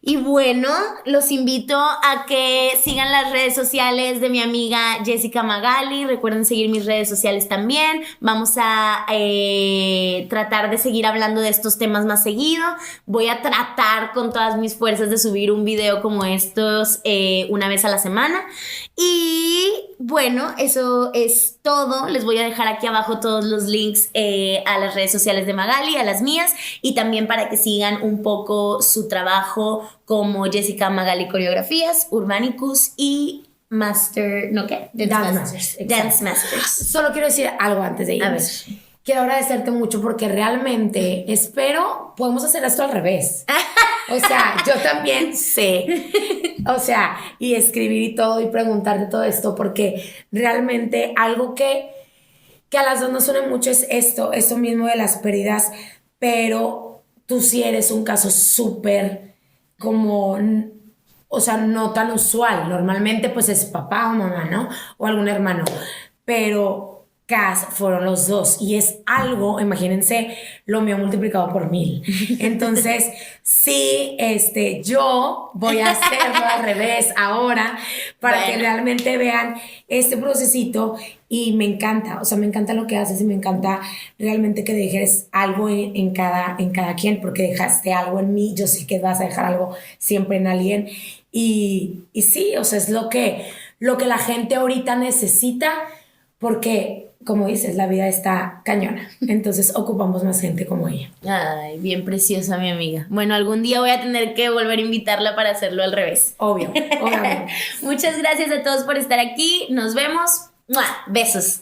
Y bueno, los invito a que sigan las redes sociales de mi amiga Jessica Magali. Recuerden seguir mis redes sociales también. Vamos a tratar de seguir hablando de estos temas más seguido. Voy a tratar con todas mis fuerzas de subir un video como estos una vez a la semana. Y bueno, eso es todo. Les voy a dejar aquí abajo todos los links a las redes sociales de Magali, a las mías, y también para que sigan un poco su trabajo como Jessica Magali Coreografías, Urbanicus y Dance Masters. Solo quiero decir algo antes de ir. A ver. Quiero agradecerte mucho porque realmente espero podemos hacer esto al revés. O sea, yo también sé. O sea, y escribir y todo y preguntarte todo esto, porque realmente algo que a las dos nos suena mucho es esto mismo de las pérdidas, pero tú sí eres un caso súper como, o sea, no tan usual. Normalmente pues es papá o mamá, ¿no? O algún hermano, pero fueron los dos, y es algo, imagínense, lo mío multiplicado por 1000. Entonces, sí, yo voy a hacerlo al revés ahora para que realmente vean este procesito, y me encanta, o sea, me encanta lo que haces, y me encanta realmente que dejes algo en cada quien, porque dejaste algo en mí, yo sé que vas a dejar algo siempre en alguien, y sí, o sea, es lo que la gente ahorita necesita, porque como dices, la vida está cañona. Entonces ocupamos más gente como ella. Ay, bien preciosa mi amiga. Bueno, algún día voy a tener que volver a invitarla para hacerlo al revés. Obvio, obviamente. Muchas gracias a todos por estar aquí. Nos vemos. ¡Mua! Besos.